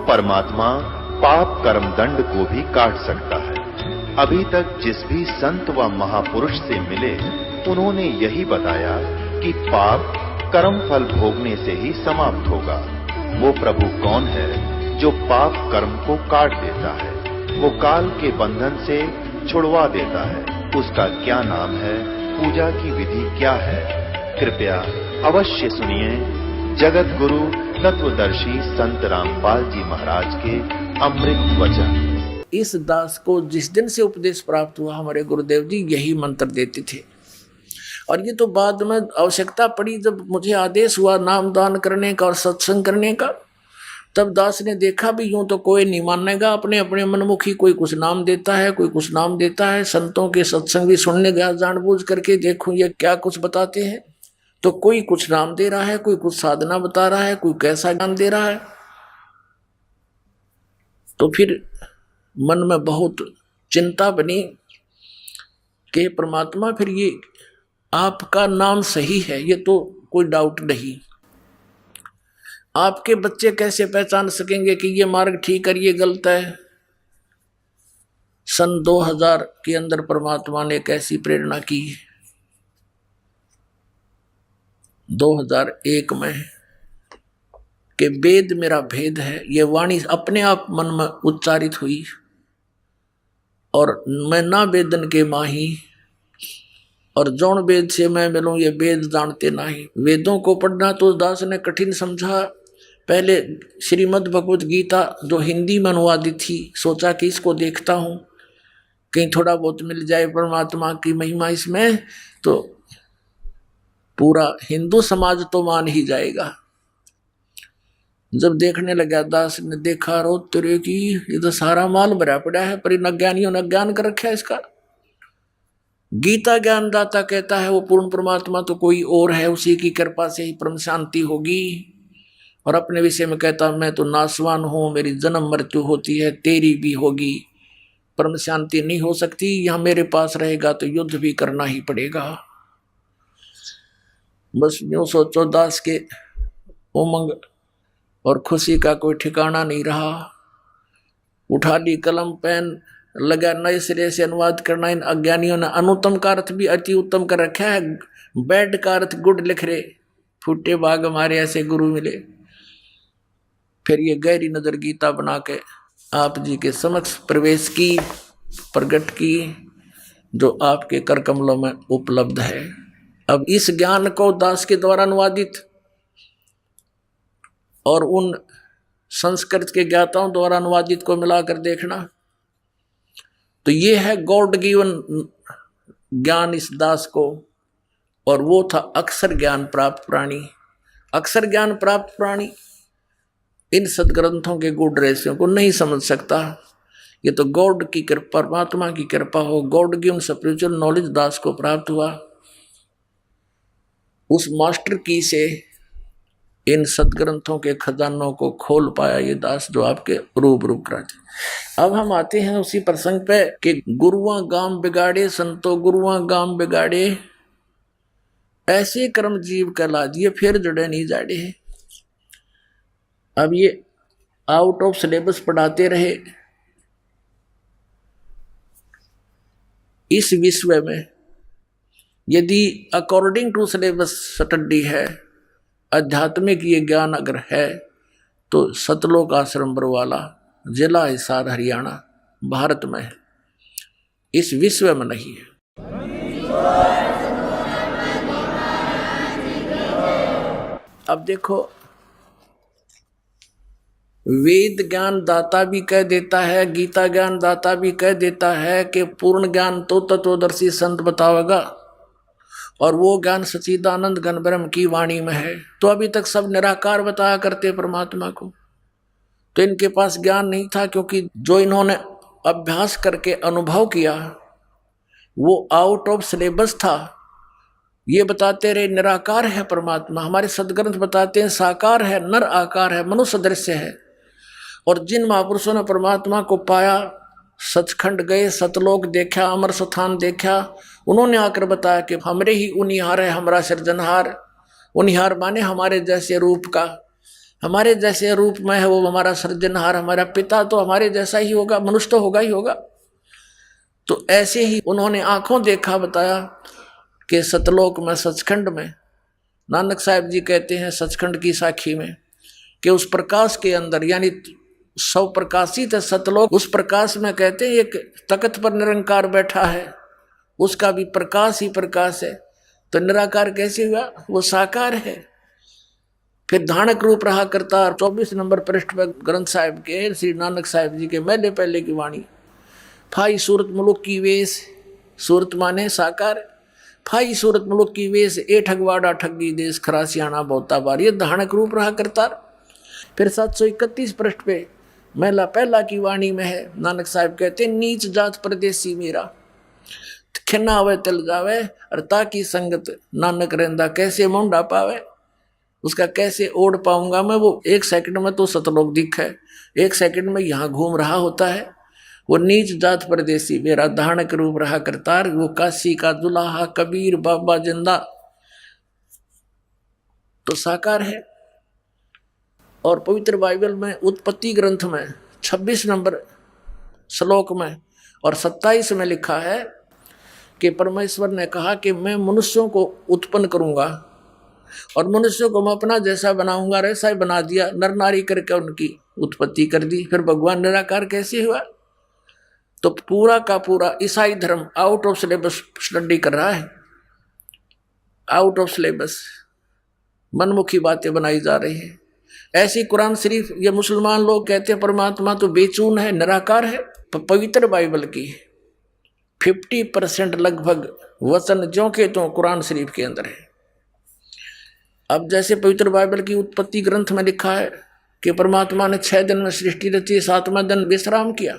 परमात्मा पाप कर्म दंड को भी काट सकता है। अभी तक जिस भी संत व महापुरुष से मिले उन्होंने यही बताया कि पाप कर्म फल भोगने से ही समाप्त होगा। वो प्रभु कौन है जो पाप कर्म को काट देता है, वो काल के बंधन से छुड़वा देता है। उसका क्या नाम है, पूजा की विधि क्या है? कृपया अवश्य सुनिए जगत गुरु तत्वदर्शी संत रामपाल जी महाराज के अमृत वचन। इस दास को जिस दिन से उपदेश प्राप्त हुआ हमारे गुरुदेव जी यही मंत्र देते थे, और ये तो बाद में आवश्यकता पड़ी जब मुझे आदेश हुआ नाम दान करने का और सत्संग करने का, तब दास ने देखा भी यूं तो कोई नहीं मानेगा, अपने अपने मनमुखी कोई कुछ नाम देता है, कोई कुछ नाम देता है। संतों के सत्संग भी सुनने गया जानबूझ करके, देखूं ये क्या कुछ बताते हैं। तो कोई कुछ नाम दे रहा है, कोई कुछ साधना बता रहा है, कोई कैसा ज्ञान दे रहा है। तो फिर मन में बहुत चिंता बनी कि परमात्मा फिर ये आपका नाम सही है, ये तो कोई डाउट नहीं। आपके बच्चे कैसे पहचान सकेंगे कि ये मार्ग ठीक है ये गलत है? सन 2000 के अंदर परमात्मा ने एक ऐसी प्रेरणा की, 2001 में, कि वेद मेरा भेद है। ये वाणी अपने आप मन में उच्चारित हुई, और मैं ना वेदन के माही, और जौन वेद से मैं मिलूं ये वेद जानते नहीं। वेदों को पढ़ना तो दास ने कठिन समझा। पहले श्रीमद् भगवत गीता जो हिंदी में अनुवादित थी, सोचा कि इसको देखता हूं, कहीं थोड़ा बहुत मिल जाए परमात्मा की महिमा इसमें, तो पूरा हिंदू समाज तो मान ही जाएगा। जब देखने लगा दास ने देखा, रो तेरे की ये तो सारा माल भरा पड़ा है, पर इन अज्ञानियों ने अज्ञान कर रखा है इसका। गीता ज्ञानदाता कहता है वो पूर्ण परमात्मा तो कोई और है, उसी की कृपा से ही परम शांति होगी। और अपने विषय में कहता मैं तो नासवान हूं, मेरी जन्म मृत्यु होती है, तेरी भी होगी, परम शांति नहीं हो सकती। यहां मेरे पास रहेगा तो युद्ध भी करना ही पड़ेगा। बस यूं सोचो दास के उमंग और खुशी का कोई ठिकाना नहीं रहा। उठा ली कलम पेन, लगा नए सिरे से अनुवाद करना। इन अज्ञानियों ने अनुत्तम का अर्थ भी अति उत्तम कर रखा है, बैड का अर्थ गुड लिख रहे। फूटे बाग हमारे ऐसे गुरु मिले। फिर ये गहरी नजर गीता बना के आप जी के समक्ष प्रवेश की, प्रकट की, जो आपके कर कमलों में उपलब्ध है। अब इस ज्ञान को दास के द्वारा अनुवादित और उन संस्कृत के ज्ञाताओं द्वारा अनुवादित को मिलाकर देखना, तो ये है गॉड गिवन ज्ञान इस दास को। और वो था अक्षर ज्ञान प्राप्त प्राणी। अक्षर ज्ञान प्राप्त प्राणी इन सदग्रंथों के गुण रहस्यों को नहीं समझ सकता। ये तो गॉड की कृपा, परमात्मा की कृपा हो, गॉड गिवन स्पिरिचुअल नॉलेज दास को प्राप्त हुआ। उस मास्टर की से इन सदग्रंथों के खजानों को खोल पाया ये दास, जो आपके रूबरू करा। अब हम आते हैं उसी प्रसंग पे कि गुरुआ गाम बिगाड़े, संतो गुरुआ गाम बिगाड़े, ऐसे कर्म जीव कहला दिए, फिर जड़े नहीं जाड़े। अब ये आउट ऑफ सिलेबस पढ़ाते रहे। इस विश्व में यदि अकॉर्डिंग टू सिलेबस स्टडी है, आध्यात्मिक ये ज्ञान अगर है, तो सतलोक आश्रम बरवाला, जिला हिसार, हरियाणा, भारत में है, इस विश्व में नहीं है। अब देखो, वेद ज्ञान दाता भी कह देता है, गीता ज्ञान दाता भी कह देता है कि पूर्ण ज्ञान तो तत्वदर्शी संत बतावेगा, और वो ज्ञान सच्चिदानंद घन ब्रह्म की वाणी में है। तो अभी तक सब निराकार बताया करते परमात्मा को, तो इनके पास ज्ञान नहीं था, क्योंकि जो इन्होंने अभ्यास करके अनुभव किया वो आउट ऑफ सिलेबस था। ये बताते रहे निराकार है परमात्मा, हमारे सदग्रंथ बताते हैं साकार है, नर आकार है, मनुष्य दृश्य है। और जिन महापुरुषों ने परमात्मा को पाया, सचखंड गए, सतलोक देखा, अमर स्थान देखा, उन्होंने आकर बताया कि हमरे ही उनिहार है हमारा सृजनहार। उनिहार माने हमारे जैसे रूप का, हमारे जैसे रूप में है वो हमारा सृजनहार, हमारा पिता तो हमारे जैसा ही होगा, मनुष्य तो होगा ही होगा। तो ऐसे ही उन्होंने आंखों देखा बताया कि सतलोक में, सचखंड में, नानक साहब जी कहते हैं सचखंड की साखी में कि उस प्रकाश के अंदर, यानी सौ प्रकाशित है सतलोक, उस प्रकाश में कहते हैं एक तख्त पर निरंकार बैठा है, उसका भी प्रकाश ही प्रकाश है। तो निराकार कैसे हुआ? वो साकार है। फिर धानक रूप रहा करता। 24 नंबर पृष्ठ पर ग्रंथ साहिब के श्री नानक साहिब जी के मैले पहले की वाणी, फाई सूरत मुलुक की वेश, सूरत माने साकार, फाई सूरत मुलुक की वेश, ए ठगवाड़ा ठगी देश, खरासियाना बहुता बार, ये धानक रूप रहा करता। फिर 731 पृष्ठ पे मैला पहला की वाणी में है, नानक साहब कहते नीच जात परदेसी मेरा, खिना आवे तिल जावे, और ताकि संगत नानक रहंदा, कैसे मुंडा पावे, उसका कैसे ओढ़ पाऊंगा मैं। वो 1 सेकंड में तो सतलोक दिख है, 1 सेकंड में यहाँ घूम रहा होता है। वो नीच जात परदेसी मेरा, धानक रूप रहा करतार, वो काशी का दुल्हा कबीर बाबा जिंदा, तो साकार है। और पवित्र बाइबल में उत्पत्ति ग्रंथ में 26 नंबर श्लोक में और 27 में लिखा है कि परमेश्वर ने कहा कि मैं मनुष्यों को उत्पन्न करूंगा और मनुष्यों को मैं अपना जैसा बनाऊंगा, ऐसा ही बना दिया, नर नारी करके उनकी उत्पत्ति कर दी। फिर भगवान निराकार कैसे हुआ? तो पूरा का पूरा ईसाई धर्म आउट ऑफ सिलेबस स्टडी कर रहा है, आउट ऑफ सिलेबस मनमुखी बातें बनाई जा रही है। ऐसी कुरान शरीफ ये मुसलमान लोग कहते हैं परमात्मा तो बेचून है, निराकार है। पवित्र बाइबल की 50% लगभग वचन जो के तो कुरान शरीफ के अंदर है। अब जैसे पवित्र बाइबल की उत्पत्ति ग्रंथ में लिखा है कि परमात्मा ने 6 दिन में सृष्टि रची, 7वां दिन विश्राम किया,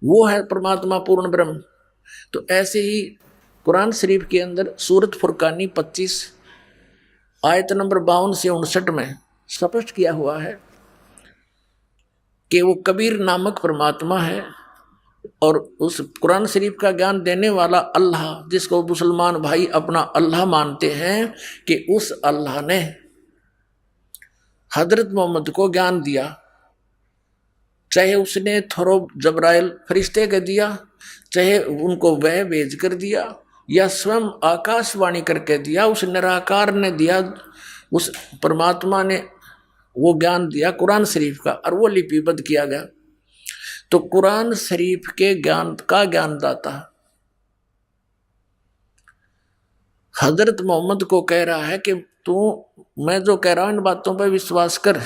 वो है परमात्मा पूर्ण ब्रह्म। तो ऐसे ही कुरान शरीफ के अंदर सूरत फुरकानी 25 आयत नंबर 52 से 59 में स्पष्ट किया हुआ है कि वो कबीर नामक परमात्मा है। और उस कुरान शरीफ का ज्ञान देने वाला अल्लाह, जिसको मुसलमान भाई अपना अल्लाह मानते हैं, कि उस अल्लाह ने हजरत मोहम्मद को ज्ञान दिया, चाहे उसने थोरो जबराइल फरिश्ते के दिया, चाहे उनको वह भेज कर दिया, या स्वयं आकाशवाणी करके दिया, उस निराकार ने दिया, उस परमात्मा ने वो ज्ञान दिया कुरान शरीफ का, और वो लिपिबद्ध किया गया। तो कुरान शरीफ के ज्ञान का ज्ञानदाता हजरत मोहम्मद को कह रहा है कि तू, मैं जो कह रहा हूं इन बातों पर विश्वास कर।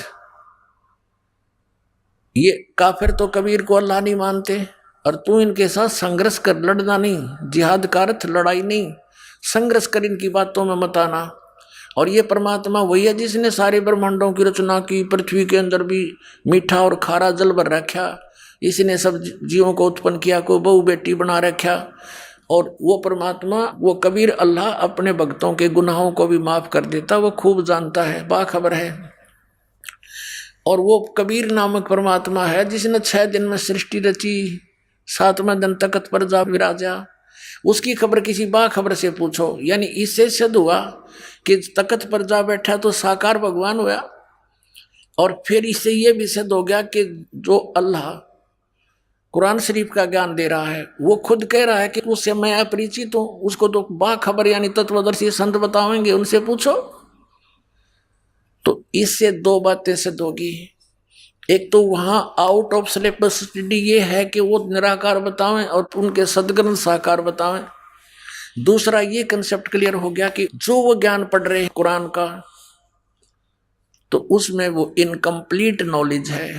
ये काफिर तो कबीर को अल्लाह नहीं मानते, और तू इनके साथ संघर्ष कर, लड़ना नहीं, जिहाद का अर्थ लड़ाई नहीं, संघर्ष कर, इनकी बातों में मत आना। और ये परमात्मा वही है जिसने सारे ब्रह्मांडों की रचना की, पृथ्वी के अंदर भी मीठा और खारा जल भर रखा, इसने सब जीवों को उत्पन्न किया, को बहू बेटी बना रखा। और वो परमात्मा, वो कबीर अल्लाह अपने भक्तों के गुनाहों को भी माफ कर देता, वो खूब जानता है, बाखबर है। और वो कबीर नामक परमात्मा है जिसने 6 दिन में सृष्टि रची, 7वें दिन तख्त पर जा विराजा। उसकी खबर किसी बाखबर से पूछो, यानी इससे सिद्ध हुआ कि तख्त पर जा बैठा तो साकार भगवान हुआ। और फिर इससे ये भी सिद्ध हो गया कि जो अल्लाह कुरान शरीफ का ज्ञान दे रहा है, वो खुद कह रहा है कि उससे मैं अपरिचित हूं, उसको तो बाखबर यानी तत्वदर्शी संत बताएंगे, उनसे पूछो। तो इससे 2 बातें सिद्ध होगी। एक तो वहां आउट ऑफ सिलेबस स्टडी ये है कि वो निराकार बतावें और उनके सदग्रंथ साकार बतावें। दूसरा ये कंसेप्ट क्लियर हो गया कि जो वो ज्ञान पढ़ रहे हैं कुरान का, तो उसमें वो इनकम्प्लीट नॉलेज है।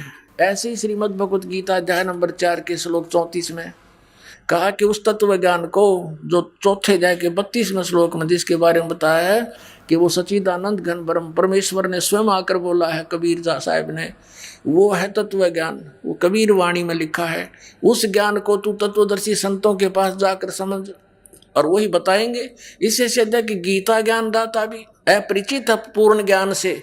ऐसे ही श्रीमद् भगवत गीता अध्याय नंबर 4 के श्लोक 34 में कहा कि उस तत्व ज्ञान को जो चौथे अध्याय के 32वें श्लोक में जिसके बारे में बताया है कि वो सच्चिदानंद घन ब्रह्म परमेश्वर ने स्वयं आकर बोला है कबीर साहब ने, वो है तत्व ज्ञान, वो कबीर वाणी में लिखा है। उस ज्ञान को तू तत्वदर्शी संतों के पास जाकर समझ, और वही बताएंगे। इससे सिद्ध है कि गीता ज्ञानदाता भी अपरिचित है पूर्ण ज्ञान से,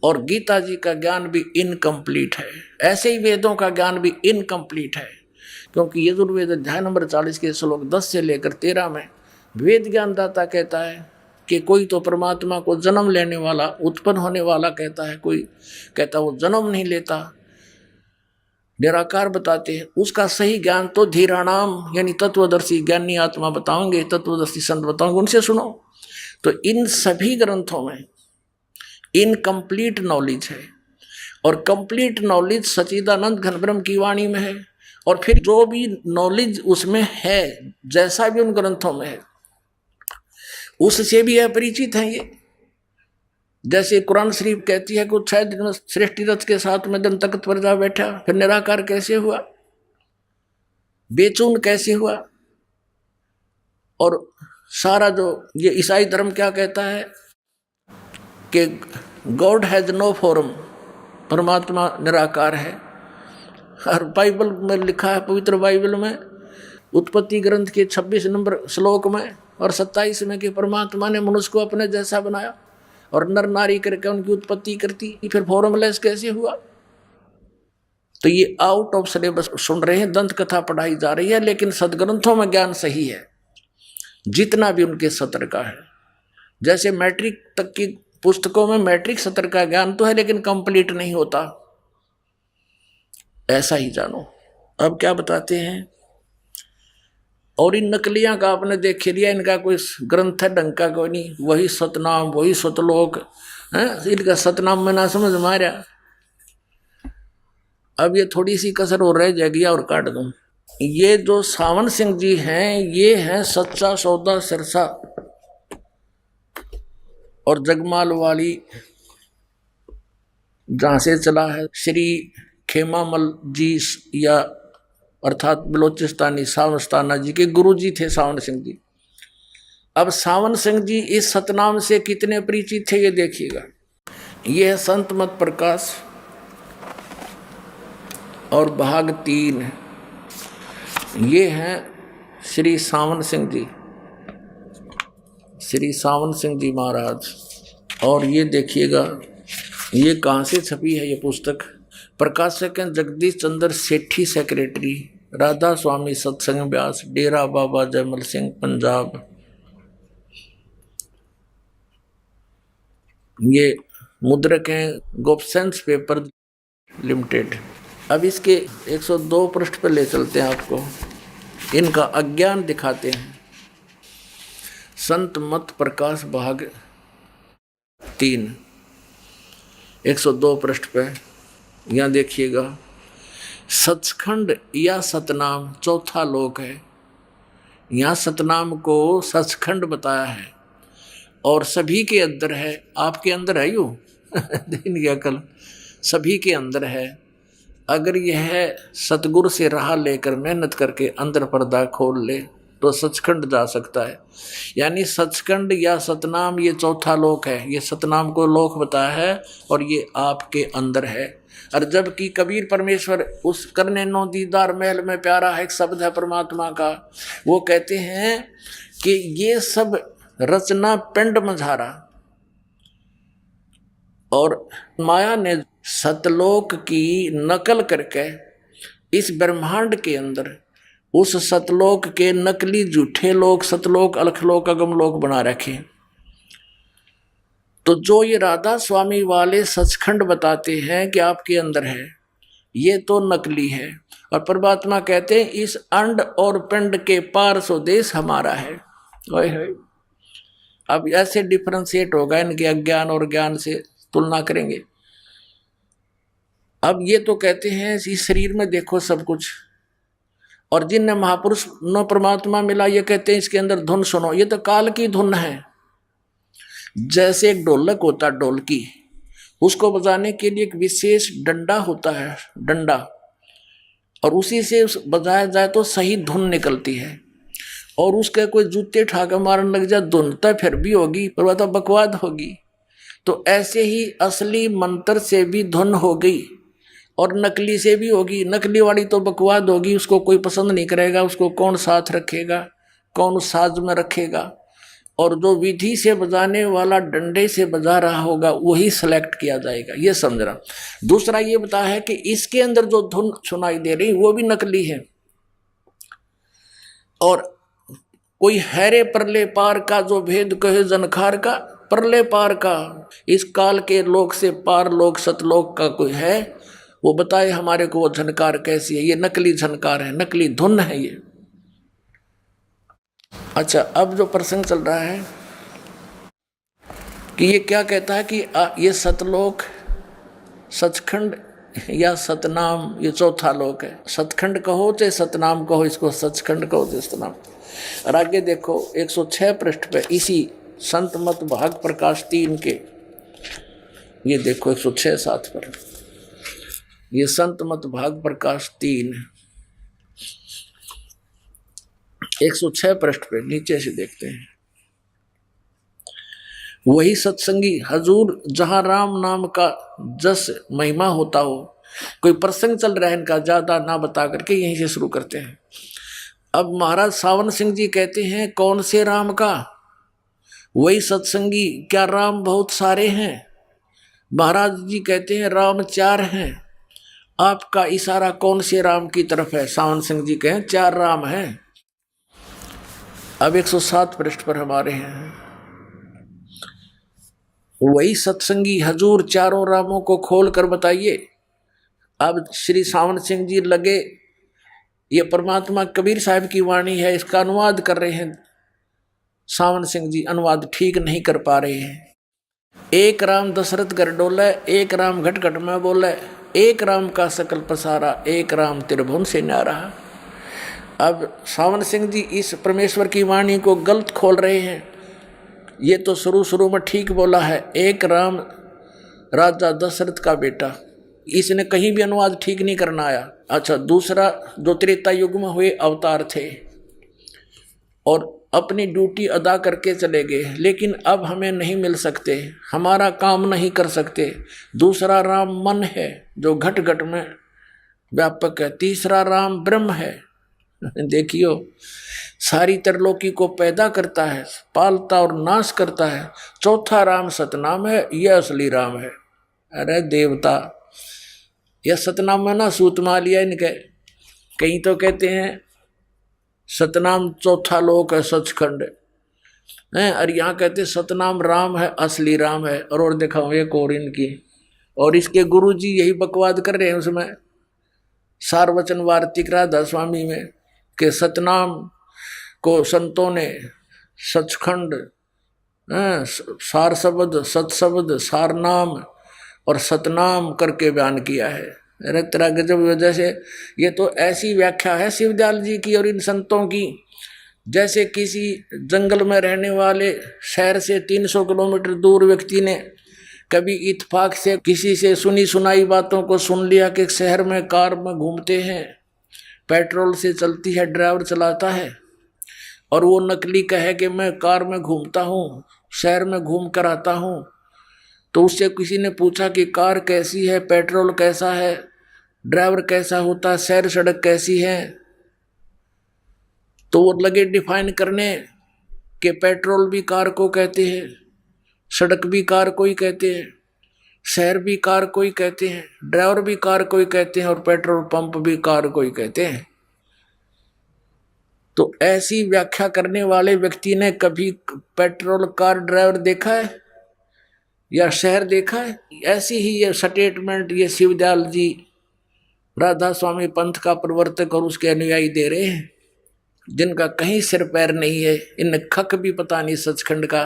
और गीता जी का ज्ञान भी इनकम्प्लीट है। ऐसे ही वेदों का ज्ञान भी इनकम्प्लीट है, क्योंकि यजुर्वेद अध्याय नंबर 40 के श्लोक 10 से लेकर 13 में वेद ज्ञानदाता कहता है कि कोई तो परमात्मा को जन्म लेने वाला, उत्पन्न होने वाला कहता है, कोई कहता वो जन्म नहीं लेता, निराकार बताते हैं। उसका सही ज्ञान तो धीराणाम यानी तत्वदर्शी ज्ञानी आत्मा बताओगे, तत्वदर्शी संत बताओगे, उनसे सुनो। तो इन सभी ग्रंथों में इनकम्प्लीट नॉलेज है, और कंप्लीट नॉलेज सच्चिदानंद घन ब्रह्म की वाणी में है। और फिर जो भी नॉलेज उसमें है, जैसा भी उन ग्रंथों में है, उससे भी अपरिचित है ये। जैसे कुरान शरीफ कहती है कि 6 दिन में सृष्टि रच के साथ में दिन तख्त पर जा बैठा, फिर निराकार कैसे हुआ, बेचून कैसे हुआ। और सारा जो ये ईसाई धर्म क्या कहता है कि गॉड हैज नो फॉर्म, परमात्मा निराकार है। और बाइबल में लिखा है, पवित्र बाइबल में उत्पत्ति ग्रंथ के 26 नंबर श्लोक में और 27 में कि परमात्मा ने मनुष्य को अपने जैसा बनाया और नर नारी करके उनकी उत्पत्ति करती, फिर फॉर्मलेस कैसे हुआ। तो ये आउट ऑफ सिलेबस सुन रहे हैं, दंत कथा पढ़ाई जा रही है, लेकिन सदग्रंथों में ज्ञान सही है जितना भी उनके सत्र का है। जैसे मैट्रिक तक की पुस्तकों में मैट्रिक सत्र का ज्ञान तो है, लेकिन कंप्लीट नहीं होता, ऐसा ही जानो। अब क्या बताते हैं, और इन नकलियां का आपने देख लिया, इनका कोई ग्रंथ है ढंग का कोई नहीं, वही सतनाम वही सतलोक है, इनका सतनाम में ना समझ मारा। अब ये थोड़ी सी कसर हो रह जाएगी और काट दूं। ये जो सावन सिंह जी हैं, ये हैं सच्चा सौदा सिरसा और जगमाल वाली, जहां से चला है श्री खेमामल जी, या अर्थात बलोचिस्तानी सावस्ताना जी के गुरु जी थे सावन सिंह जी। अब सावन सिंह जी इस सतनाम से कितने परिचित थे ये देखिएगा। ये है संत मत प्रकाश और भाग 3, ये हैं श्री सावन सिंह जी, श्री सावन सिंह जी महाराज। और ये देखिएगा ये कहाँ से छपी है ये पुस्तक, प्रकाशक हैं जगदीश चंद्र सेठी, सेक्रेटरी राधा स्वामी सत्संग व्यास, डेरा बाबा जयमल सिंह, पंजाब। ये मुद्रक हैं गोपसेंस पेपर लिमिटेड। अब इसके 102 पृष्ठ पर ले चलते हैं आपको, इनका अज्ञान दिखाते हैं। संत मत प्रकाश भाग 3 102 पृष्ठ पे यहाँ देखिएगा, सचखंड या सतनाम चौथा लोक है। यहाँ सतनाम को सचखंड बताया है और सभी के अंदर है, आपके अंदर है, यूँ दिन की अकल सभी के अंदर है। अगर यह सतगुरु से राह लेकर मेहनत करके अंदर पर्दा खोल ले तो सचखंड जा सकता है। यानी सचखंड या सतनाम ये चौथा लोक है, ये सतनाम को लोक बताया है और ये आपके अंदर है। और जबकि कबीर परमेश्वर उस करने नो दीदार महल में प्यारा है, एक शब्द है परमात्मा का, वो कहते हैं कि ये सब रचना पिंड मझारा, और माया ने सतलोक की नकल करके इस ब्रह्मांड के अंदर उस सतलोक के नकली झूठे लोक सतलोक, अलखलोक, अगमलोक बना रखे। तो जो ये राधा स्वामी वाले सचखंड बताते हैं कि आपके अंदर है, ये तो नकली है। और परमात्मा कहते हैं इस अंड और पिंड के पार स्वदेश हमारा है। अब ऐसे डिफरेंशिएट होगा, इनके अज्ञान और ज्ञान से तुलना करेंगे। अब ये तो कहते हैं इस शरीर में देखो सब कुछ, और जिनने महापुरुष नो परमात्मा मिला ये कहते हैं इसके अंदर धुन सुनो, ये तो काल की धुन है। जैसे एक ढोलक होता है, ढोलकी, उसको बजाने के लिए एक विशेष डंडा होता है, डंडा, और उसी से बजाया जाए तो सही धुन निकलती है। और उसके कोई जूते ठाके मारने लग जाए धुन तो फिर भी होगी, पर वह तो बकवाद होगी। तो ऐसे ही असली मंत्र से भी धुन हो गई और नकली से भी होगी। नकली वाली तो बकवाद होगी, उसको कोई पसंद नहीं करेगा, उसको कौन साथ रखेगा, कौन उस साज में रखेगा। और जो विधि से बजाने वाला डंडे से बजा रहा होगा वही सेलेक्ट किया जाएगा, ये समझ रहा। दूसरा ये बता है कि इसके अंदर जो धुन सुनाई दे रही वो भी नकली है। और कोई हैरे परले पार का जो भेद कहे जनखार का, परले पार का, इस काल के लोक से पार लोक सतलोक का कोई है, वो बताए हमारे को वो झनकार कैसी है। ये नकली झनकार है, नकली धुन है ये। अच्छा, अब जो प्रसंग चल रहा है कि ये क्या कहता है कि ये सतलोक, सचखंड या सतनाम, ये चौथा लोक है। सतखंड कहो चाहे सतनाम कहो, इसको सचखंड कहो चाहे सतनाम। और आगे देखो 106 पृष्ठ पे इसी संत मत भाग प्रकाश 3 के, ये देखो 106-7 पर, ये संत मत भाग प्रकाश 3 106 पृष्ठ पे नीचे से देखते हैं। वही सत्संगी हजूर जहां राम नाम का जस महिमा होता हो। कोई प्रसंग चल रहा है इनका, ज्यादा ना बता करके यहीं से शुरू करते हैं। अब महाराज सावन सिंह जी कहते हैं कौन से राम का? वही सत्संगी, क्या राम बहुत सारे हैं? महाराज जी कहते हैं राम 4 हैं। आपका इशारा कौन से राम की तरफ है? सावन सिंह जी कहें 4 राम हैं। अब 107 पृष्ठ पर हमारे हैं। वही सत्संगी हजूर चारों रामों को खोल कर बताइए। अब श्री सावन सिंह जी लगे, ये परमात्मा कबीर साहब की वाणी है, इसका अनुवाद कर रहे हैं। सावन सिंह जी अनुवाद ठीक नहीं कर पा रहे हैं। एक राम दशरथ घर डोले, एक राम घट घट में बोले, एक राम का सकल पसारा, एक राम त्रिभुवन से न्यारा। अब सावन सिंह जी इस परमेश्वर की वाणी को गलत खोल रहे हैं। ये तो शुरू में ठीक बोला है, एक राम राजा दशरथ का बेटा, इसने कहीं भी अनुवाद ठीक नहीं करना आया। अच्छा, दूसरा जो त्रेता युग में हुए अवतार थे और अपनी ड्यूटी अदा करके चले गए, लेकिन अब हमें नहीं मिल सकते, हमारा काम नहीं कर सकते। दूसरा राम मन है जो घट घट में व्यापक है। तीसरा राम ब्रह्म है, देखियो सारी तरलोकी को पैदा करता है, पालता और नाश करता है। चौथा राम सतनाम है, यह असली राम है। अरे देवता, यह सतनाम में ना सूत मा लिया इनके। कहीं तो कहते हैं सतनाम चौथा लोक है, सचखंड है, और यहाँ कहते सतनाम राम है, असली राम है। और दिखाओ एक और इनकी, और इसके गुरु जी यही बकवाद कर रहे हैं उसमें सारवचन वार्तिक राधा स्वामी में, के सतनाम को संतों ने सचखंड, सार शब्द, सतशब्द, सार नाम और सतनाम करके बयान किया है। अरे तेरा गजब। वजह से ये तो ऐसी व्याख्या है शिवदयाल जी की और इन संतों की, जैसे किसी जंगल में रहने वाले शहर से 300 किलोमीटर दूर व्यक्ति ने कभी इत्तेफाक से किसी से सुनी सुनाई बातों को सुन लिया कि शहर में कार में घूमते हैं, पेट्रोल से चलती है, ड्राइवर चलाता है, और वो नकली कहे कि मैं कार में घूमता हूँ, शहर में घूम कर आता हूँ। तो उससे किसी ने पूछा कि कार कैसी है, पेट्रोल कैसा है, ड्राइवर कैसा होता है, शहर सड़क कैसी है। तो वो लगे डिफाइन करने कि पेट्रोल भी कार को कहते हैं, सड़क भी कार को ही कहते हैं, शहर भी कार को ही कहते हैं, ड्राइवर भी कार को ही कहते हैं, और पेट्रोल पंप भी कार को ही कहते हैं। तो ऐसी व्याख्या करने वाले व्यक्ति ने कभी पेट्रोल कार ड्राइवर देखा है या शहर देखा है? ऐसी ही ये स्टेटमेंट ये शिवदयाल जी राधा स्वामी पंथ का प्रवर्तक और उसके अनुयायी दे रहे हैं, जिनका कहीं सिर पैर नहीं है, इन खक भी पता नहीं सचखंड का।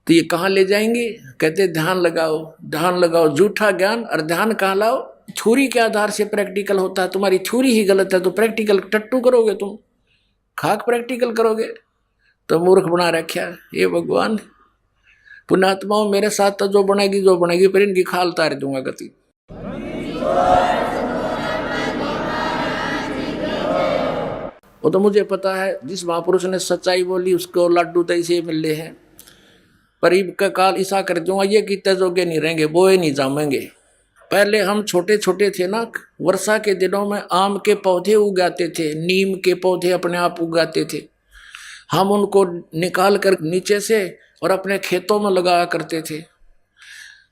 तो ये कहाँ ले जाएंगे? कहते ध्यान लगाओ, ध्यान लगाओ, झूठा ज्ञान। और ध्यान कहाँ लाओ? थ्योरी के आधार से प्रैक्टिकल होता है। तुम्हारी थ्योरी ही गलत है तो प्रैक्टिकल टट्टू करोगे, तुम खाक प्रैक्टिकल करोगे तो मूर्ख बना रखा। ये भगवान पुण्यात्माओं, मेरे साथ तो जो बनेगी पर इनकी खाल तार दूंगा गति। वो तो मुझे पता है, जिस महापुरुष ने सच्चाई बोली उसको लड्डू दही से मिले हैं। परीब का काल ऐसा कर दूंगा, ये कितने जोगे नहीं रहेंगे, बोए नहीं जामेंगे। पहले हम छोटे छोटे थे ना, वर्षा के दिनों में आम के पौधे उगाते थे, नीम के पौधे अपने आप उगाते थे। हम उनको निकाल कर नीचे से और अपने खेतों में लगाया करते थे।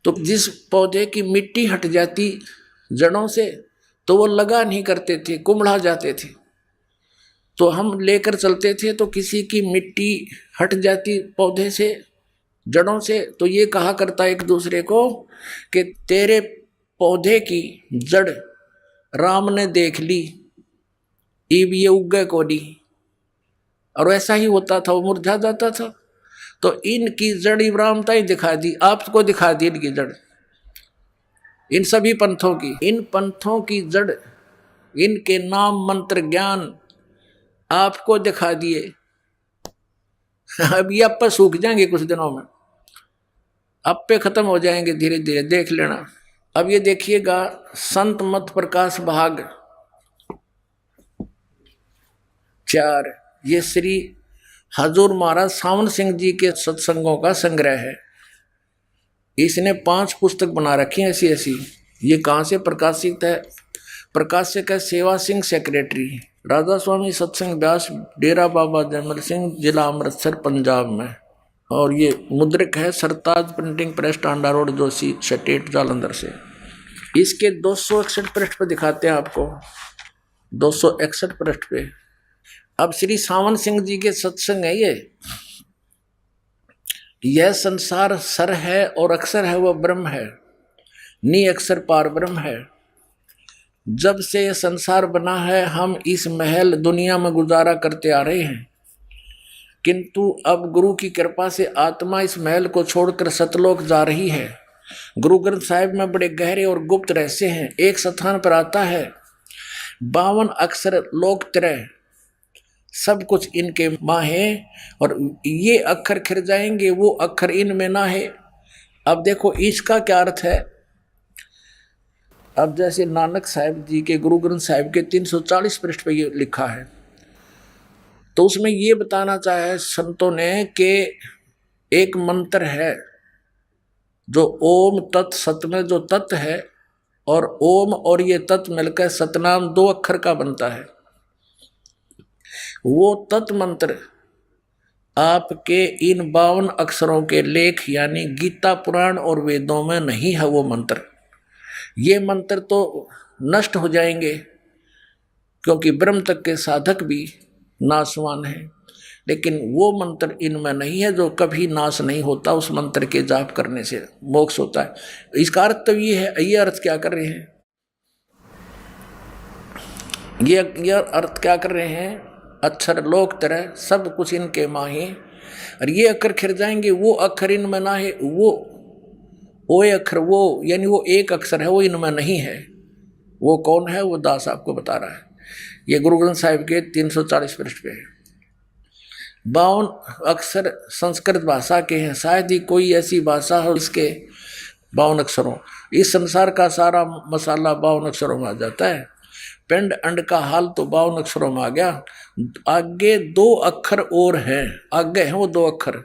तो जिस पौधे की मिट्टी हट जाती जड़ों से तो वो लगा नहीं करते थे, कुम्हला जाते थे। तो हम लेकर चलते थे, तो किसी की मिट्टी हट जाती पौधे से, जड़ों से, तो ये कहा करता एक दूसरे को कि तेरे पौधे की जड़ राम ने देख ली, इब ये उगे कोडी। और ऐसा ही होता था, वो मुरझा जाता था। तो इनकी जड़ इब्राहिमता ही दिखा दी, आपको दिखा दी इनकी जड़, इन सभी पंथों की, इन पंथों की जड़, इनके नाम मंत्र ज्ञान आपको दिखा दिए। अब ये आप पे सूख जाएंगे कुछ दिनों में, आप पे खत्म हो जाएंगे धीरे धीरे, देख लेना। अब ये देखिएगा संत मत प्रकाश भाग 4, ये श्री हजूर महाराज सावन सिंह जी के सत्संगों का संग्रह है। इसने 5 पुस्तक बना रखी हैं ऐसी ऐसी। ये कहाँ से प्रकाशित है? प्रकाशक है सेवा सिंह सेक्रेटरी, राधा स्वामी सत्संग व्यास, डेरा बाबा जयमल सिंह, जिला अमृतसर पंजाब में। और ये मुद्रिक है Sartaj printing press, Tanda road, Joshi estate, Jalandhar से। इसके 261 पृष्ठ पे दिखाते हैं आपको, 261 पृष्ठ पे। अब श्री सावन सिंह जी के सत्संग है ये। यह संसार सर है और अक्षर है वह ब्रह्म है, नी अक्षर पार ब्रह्म है। जब से यह संसार बना है हम इस महल दुनिया में गुजारा करते आ रहे हैं, किंतु अब गुरु की कृपा से आत्मा इस महल को छोड़कर सतलोक जा रही है। गुरु ग्रंथ साहिब में बड़े गहरे और गुप्त रहस्य हैं। एक स्थान पर आता है 52 अक्षर लोक त्रय, सब कुछ इनके माँ है, और ये अक्षर खिर जाएंगे, वो अक्षर इनमें ना है। अब देखो इसका क्या अर्थ है। अब जैसे नानक साहिब जी के गुरु ग्रंथ साहिब के 340 पृष्ठ पे ये लिखा है, तो उसमें ये बताना चाहे संतों ने कि एक मंत्र है जो ओम तत् सत में जो तत् है, और ओम और ये तत् मिलकर सतनाम 2 अक्षर का बनता है। वो तत् मंत्र आपके इन 52 अक्षरों के लेख यानी गीता पुराण और वेदों में नहीं है। वो मंत्र, ये मंत्र तो नष्ट हो जाएंगे, क्योंकि ब्रह्म तक के साधक भी नाशवान है, लेकिन वो मंत्र इनमें नहीं है जो कभी नाश नहीं होता। उस मंत्र के जाप करने से मोक्ष होता है। इसका अर्थ तो ये है, ये अर्थ क्या कर रहे हैं, ये अर्थ क्या कर रहे हैं, अक्षर लोक तरह सब कुछ इनके माहे, और ये अक्षर खिर जाएंगे, वो अक्षर इनमें ना है। वो अक्षर, वो यानी वो एक अक्षर है, वो इनमें नहीं है। वो कौन है, वो दास आपको बता रहा है। ये गुरु ग्रंथ साहिब के 340 पृष्ठ पे है। 52 अक्षर संस्कृत भाषा के हैं, शायद ही कोई ऐसी भाषा हो इसके 52 अक्षरों। इस संसार का सारा मसाला 52 अक्षरों में आ जाता है। पिंड अंड का हाल तो 52 अक्षरों में आ गया। आगे 2 अक्षर और हैं, आगे हैं वो 2 अक्षर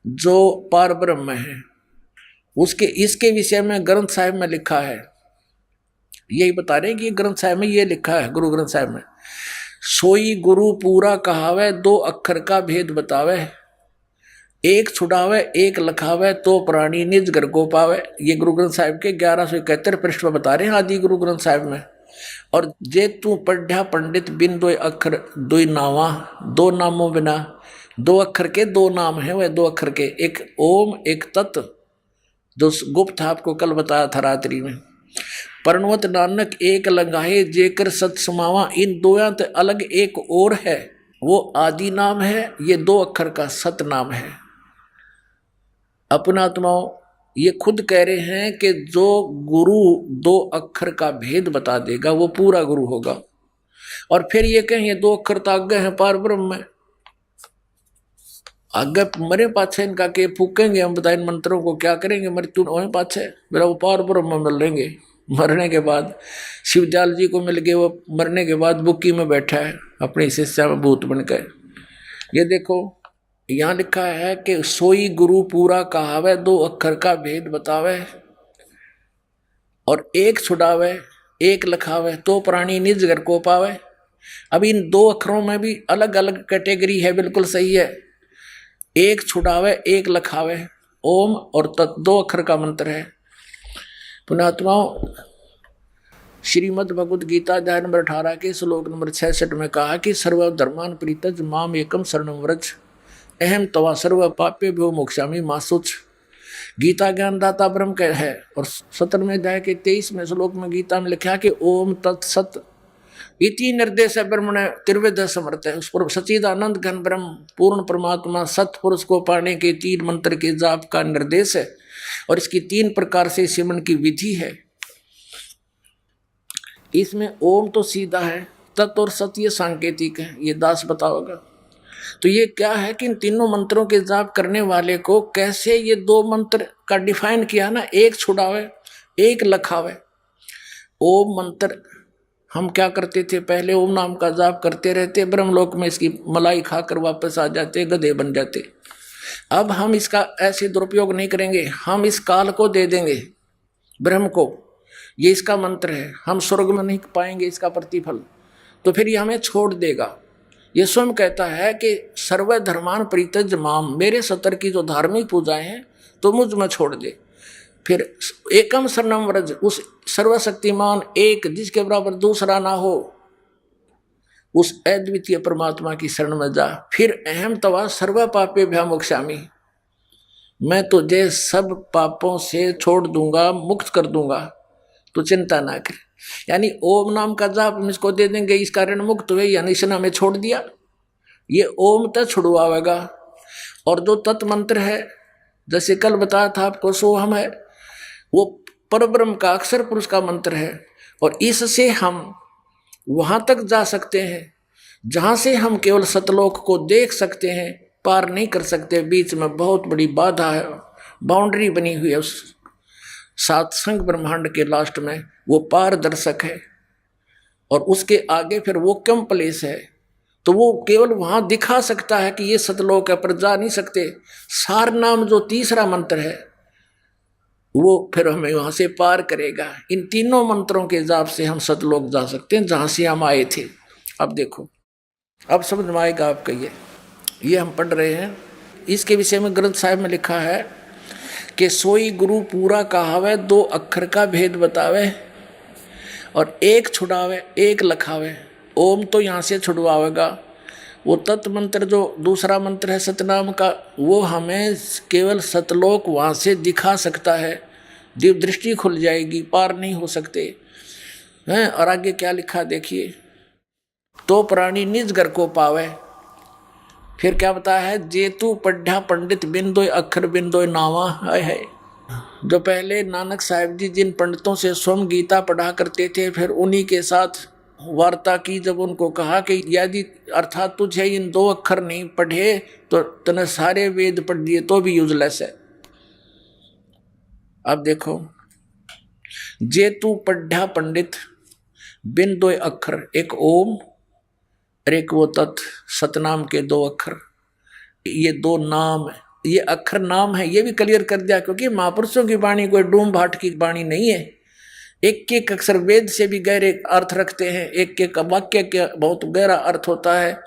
जो पार ब्रह्म में है। उसके इसके विषय में ग्रंथ साहिब में लिखा है, यही बता रहे हैं कि ग्रंथ साहिब में ये लिखा है, गुरु ग्रंथ साहिब में, सोई गुरु पूरा कहावे 2 अक्षर का भेद बतावे, एक छुड़ावे एक लखावे तो प्राणी निज घर को पावे। ये गुरु ग्रंथ साहिब के 1171 पृष्ठ में बता रहे हैं आदि गुरु ग्रंथ साहिब में। और जे तू पढ़ा पंडित बिन 2 अक्षर 2 नावा, 2 नामों बिना, 2 अक्षर के 2 नाम है, वह 2 अक्षर के, एक ओम एक तत्, जो गुप्त आपको कल बताया था रात्रि में। परनवत नानक एक लगाहे जेकर सत समावा, इन 2 ते अलग एक और है, वो आदि नाम है, ये 2 अक्षर का सत नाम है। अपना आत्माओं ये खुद कह रहे हैं कि जो गुरु 2 अक्षर का भेद बता देगा वो पूरा गुरु होगा। और फिर ये कहें ये 2 अक्षर तो आगे हैं पार ब्रह्म में, आगे मरे पाछे इनका के फूकेंगे हम, बता इन मंत्रों को क्या करेंगे, मृत्यु वहीं पाछे, मेरा वो पार ब्रह्म मिल लेंगे। मरने के बाद शिवजाल जी को मिल गए, वो मरने के बाद बुक्की में बैठा है अपनी शिष्या में भूत बनकर। ये देखो यहाँ लिखा है कि सोई गुरु पूरा कहावे 2 अक्षर का भेद बतावे, और एक छुड़ावे एक लखावे तो प्राणी निज घर को पावे। अब इन 2 अक्षरों में भी अलग अलग कैटेगरी है, बिल्कुल सही है। एक छुड़ावे एक लखावे, ओम और तत् 2 अक्षर का मंत्र है। पुण्यात्माओं श्रीमद् भगवद गीता अध्याय नंबर 18 के श्लोक नंबर 66 में कहा कि सर्वधर्मान परित्यज माम एकम शरणं व्रज अहम तवा सर्व पापेभ्यो मोक्षामि मा शुच। गीता ज्ञानदाता ब्रह्म का है। और 17वें अध्याय के 23वें श्लोक में गीता में लिखा कि ओम तत्सत इति निर्देश ब्रह्मण त्रिविध समर्थ है। उस पर सच्चिदानंद घन ब्रह्म पूर्ण परमात्मा सतपुरुष को पाने के 3 मंत्र के जाप का निर्देश है और इसकी 3 प्रकार से सिमरन की विधि है। इसमें ओम तो सीधा है, तत् और सत ये सांकेतिक है, ये दास बताओगा। तो ये क्या है कि इन तीनों मंत्रों के जाप करने वाले को कैसे ये 2 मंत्र का डिफाइन किया ना, एक छुड़ावे एक लखावे। ओम मंत्र हम क्या करते थे, पहले ओम नाम का जाप करते रहते, ब्रह्मलोक में इसकी मलाई खाकर वापस आ जाते, गधे बन जाते। अब हम इसका ऐसे दुरुपयोग नहीं करेंगे, हम इस काल को दे देंगे ब्रह्म को, ये इसका मंत्र है, हम स्वर्ग में नहीं पाएंगे इसका प्रतिफल, तो फिर ये हमें छोड़ देगा। ये स्वयं कहता है कि सर्वधर्मान परित्यज माम, मेरे 70 की जो धार्मिक पूजाएं हैं तो मुझ में छोड़ दे। फिर एकम शरणं व्रज, उस सर्वशक्तिमान एक जिसके बराबर दूसरा ना हो, उस अद्वितीय परमात्मा की शरण में जा। फिर अहम तवा सर्व पापेभ्यो मोक्षामि, मैं तुझे सब पापों से छोड़ दूंगा, मुक्त कर दूंगा, तो चिंता ना कर। यानी ओम नाम का जाप हम इसको दे देंगे, इस कारण मुक्त हुए, यानी इसने हमें छोड़ दिया, ये ओम तक छुड़वाएगा। और जो तत् मंत्र है, जैसे कल बताया था आपको, सोहम है, वो परब्रह्म का अक्षर पुरुष का मंत्र है और इससे हम वहां तक जा सकते हैं जहां से हम केवल सतलोक को देख सकते हैं, पार नहीं कर सकते। बीच में बहुत बड़ी बाधा है, बाउंड्री बनी हुई है उस सातसंग ब्रह्मांड के लास्ट में, वो पारदर्शक है। और उसके आगे फिर वो कम प्लेस है, तो वो केवल वहां दिखा सकता है कि ये सतलोक है, पर जा नहीं सकते। सार नाम जो तीसरा मंत्र है वो फिर हमें वहां से पार करेगा। इन तीनों मंत्रों के जाप से हम सतलोक जा सकते हैं जहां से हम आए थे। अब देखो, अब समझ में आएगा आपका। ये हम पढ़ रहे हैं, इसके विषय में ग्रंथ साहिब में लिखा है कि सोई गुरु पूरा कहावे, 2 अक्षर का भेद बतावे और एक छुड़ावे एक लखावे। ओम तो यहाँ से छुड़वावेगा, वो तत् मंत्र जो दूसरा मंत्र है सतनाम का, वो हमें केवल सतलोक वहाँ से दिखा सकता है, दिव्य दृष्टि खुल जाएगी, पार नहीं हो सकते हैं। और आगे क्या लिखा देखिए, तो प्राणी निज घर को पावे। फिर क्या बताया है, जेतु पढ़ा पंडित बिंदोय अक्षर बिंदोय नावा है। जो पहले नानक साहिब जी जिन पंडितों से स्वयं गीता पढ़ा करते थे, फिर उन्हीं के साथ वार्ता की, जब उनको कहा कि यदि अर्थात तुझे इन 2 अक्षर नहीं पढ़े तो तूने सारे वेद पढ़ दिए तो भी यूजलेस है। अब देखो, जे तू पढ़ा पंडित बिन 2 अक्षर, एक ओम और एक वो तत्, सतनाम के 2 अक्षर, ये 2 नाम, ये अक्षर नाम है, ये भी क्लियर कर दिया, क्योंकि महापुरुषों की वाणी कोई डूम भाट की वाणी नहीं है। एक एक अक्षर वेद से भी गहरे अर्थ रखते हैं, एक एक वाक्य के बहुत गहरा अर्थ होता है।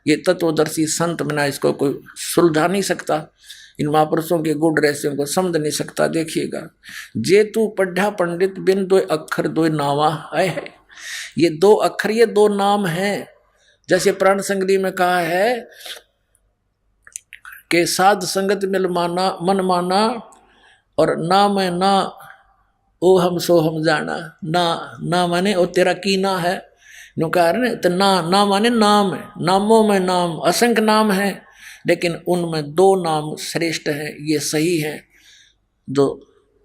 ये तत्वदर्शी संत बिना इसको कोई सुलझा नहीं सकता, इन महापुरुषों के गुण रहस्यों को समझ नहीं सकता। देखिएगा, जे तू पढ़ा पंडित बिन 2 अक्षर 2 नावा है। ये 2 अक्षर, ये 2 नाम हैं। जैसे प्राण संगति में कहा है कि साध संगत मिल माना मन माना, और ना मैं ना ओ हम सो हम जाना। ना माने ओ तेरा कीना है, नो कह रहे तो ना माने नाम है, नामों में नाम, असंख्य नाम है, लेकिन उनमें 2 नाम श्रेष्ठ हैं, ये सही है, जो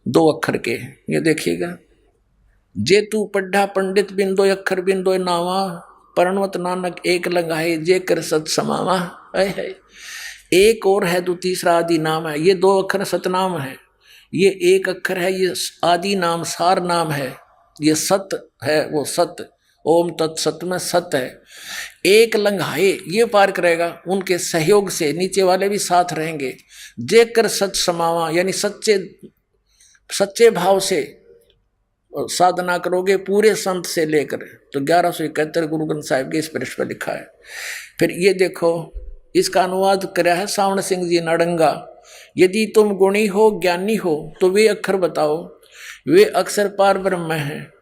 2 अक्षर के। ये देखिएगा, जे तू पढ़ा पंडित बिन 2 अक्षर बिन 2 नावा, परणवत नानक एक लंगाए जे कर सत समावा है। एक और है जो तीसरा आदि नाम है, ये 2 अक्षर सतनाम है, ये 1 अक्षर है, ये आदि नाम सार नाम है, ये सत है, वो सत ओम तत्सत में सत है। एक लंघाए, ये पार करेगा, उनके सहयोग से नीचे वाले भी साथ रहेंगे। जेकर सच समावा, यानी सच्चे भाव से साधना करोगे पूरे संत से लेकर, तो 1171 गुरु ग्रंथ साहिब के इस पृष्ठ पर लिखा है। फिर ये देखो, इसका अनुवाद कराया है सावण सिंह जी नाडंगा। यदि तुम गुणी हो ज्ञानी हो तो वे अक्षर बताओ, वे अक्षर पार ब्रह्म हैं।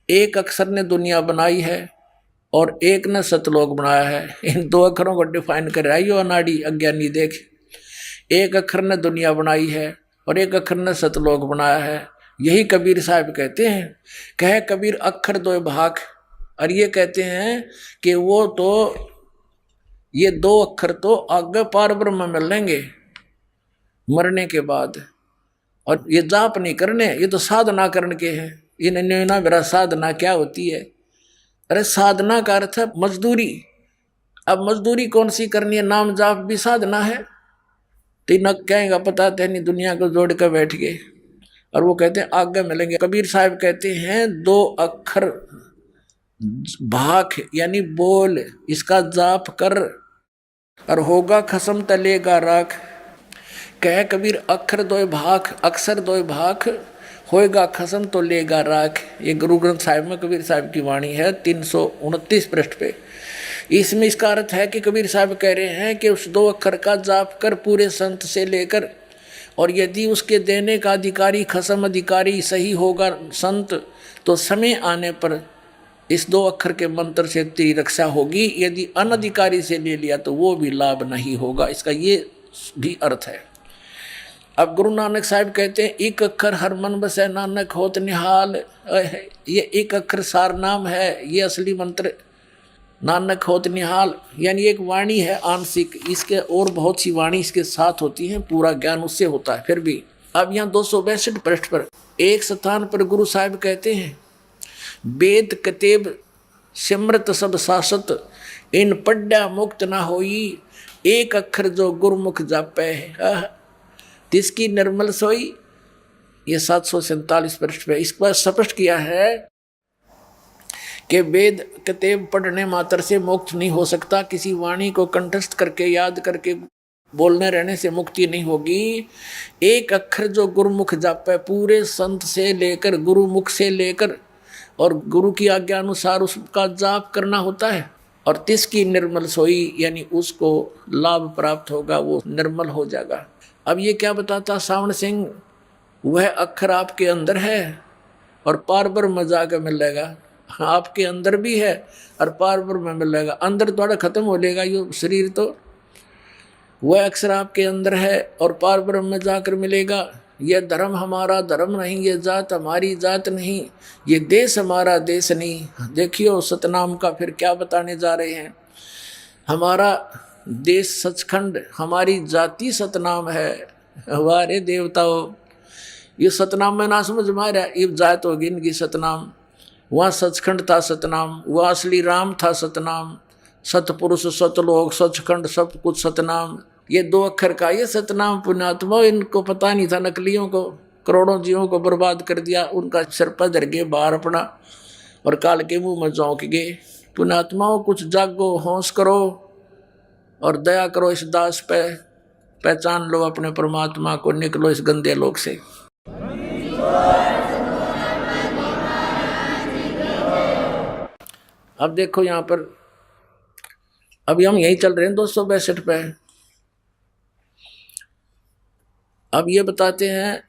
एक अक्षर ने दुनिया बनाई है और एक ने सतलोक बनाया है। इन दो अक्षरों को डिफाइन कर रहा है यो अनाड़ी अज्ञानी देख। एक अक्षर ने दुनिया बनाई है और एक अक्षर ने सतलोक बनाया है। यही कबीर साहब कहते हैं। कहे कबीर अक्षर दो भाग, और ये कहते हैं कि वो तो ये दो अक्षर तो आगे पार ब्रह्म में मिलेंगे मरने के बाद, और ये जाप नहीं करने, ये तो साधना करने के हैं। इन्हें ना मेरा साधना क्या होती है? अरे साधना का अर्थ है मजदूरी। अब मजदूरी कौन सी करनी है? नाम जाप भी साधना है। तीन कहेगा पता नहीं दुनिया को जोड़ कर बैठ गए, और वो कहते हैं आगे मिलेंगे। कबीर साहब कहते हैं दो अक्षर भाख यानी बोल, इसका जाप कर और होगा खसम तलेगा राख। कह कबीर अक्षर दो भाख, अक्षर दो भाख, होएगा खसम तो लेगा राख। ये गुरु ग्रंथ साहिब में कबीर साहब की वाणी है 329 पृष्ठ पे। इसमें इसका अर्थ है कि कबीर साहब कह रहे हैं कि उस दो अक्षर का जाप कर पूरे संत से लेकर, और यदि उसके देने का अधिकारी खसम अधिकारी सही होगा संत, तो समय आने पर इस दो अक्षर के मंत्र से तेरी रक्षा होगी। यदि अनधिकारी से ले लिया तो वो भी लाभ नहीं होगा। इसका ये भी अर्थ है। अब गुरु नानक साहब कहते हैं एक अक्षर हर मन बसै नानक होत निहाल। ये एक अक्षर सार नाम है, ये असली मंत्र नानक होत निहाल, यानी एक वाणी है आंशिक। इसके और बहुत सी वाणी इसके साथ होती हैं, पूरा ज्ञान उससे होता है। फिर भी अब यहाँ 262 पृष्ठ पर एक स्थान पर गुरु साहब कहते हैं वेद कतेब सिमरत सब सासत, इन पढ़ा मुक्त ना होई, एक अक्षर जो गुरुमुख जापै है तिसकी निर्मल सोई। ये 747 पृष्ठ पे इस पर स्पष्ट किया है कि वेद कतेब पढ़ने मात्र से मोक्ष नहीं हो सकता, किसी वाणी को कंठस्थ करके याद करके बोलने रहने से मुक्ति नहीं होगी। एक अक्षर जो गुरुमुख जापै, पूरे संत से लेकर गुरुमुख से लेकर और गुरु की आज्ञा अनुसार उसका जाप करना होता है। और तिसकी निर्मल सोई यानी उसको लाभ प्राप्त होगा, वो निर्मल हो जाएगा। अब ये क्या बताता सावण सिंह? वह अक्षर आपके अंदर है और पार ब्रह्म में जाकर मिलेगा। आपके अंदर भी है और पार ब्रह्म में मिलेगा। अंदर थोड़ा खत्म हो लेगा ये शरीर, तो वह अक्षर आपके अंदर है और पार ब्रह्म में जाकर मिलेगा। यह धर्म हमारा धर्म नहीं, ये जात हमारी जात नहीं, ये देश हमारा देश नहीं। देखियो सतनाम का फिर क्या बताने जा रहे हैं। हमारा देश सचखंड, हमारी जाति सतनाम है। हमारे देवताओं ये सतनाम में ना समझ में आ रहा, ये जात होगी इनकी सतनाम। वहाँ सचखंड था सतनाम, वहाँ असली राम था सतनाम, सतपुरुष सतलोक सचखंड सब कुछ सतनाम। ये दो अक्षर का ये सतनाम पुण्यात्मा, इनको पता नहीं था। नकलियों को करोड़ों जीवों को बर्बाद कर दिया, उनका सिर पर धर गए बाहर अपना और काल के मुंह में झोंक गए। पुण्यात्माओं कुछ जागो, होश करो और दया करो इस दास पे, पहचान लो अपने परमात्मा को, निकलो इस गंदे लोक से। अब देखो यहाँ पर अभी हम यही चल रहे हैं 262 पे। अब ये बताते हैं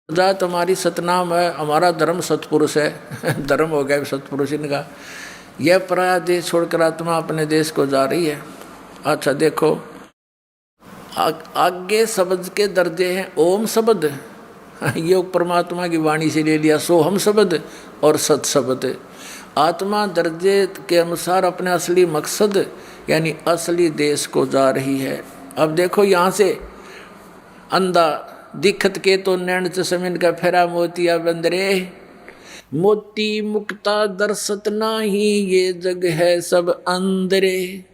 जात हमारी सतनाम है, हमारा धर्म सतपुरुष है। धर्म हो गया सतपुरुष इनका। यह पराया देश छोड़कर आत्मा अपने देश को जा रही है। अच्छा देखो आगे शब्द के दर्जे हैं ओम शब्द, ये परमात्मा की वाणी से ले लिया, सोहम शब्द और सत शब्द। आत्मा दर्जे के अनुसार अपने असली मकसद यानी असली देश को जा रही है। अब देखो यहाँ से अंधा दिखत के तो नैन चशमिन का फेरा मोतिया बंदरे, मोती मुक्ता दर्शत नाही ये जग है सब अंदरे,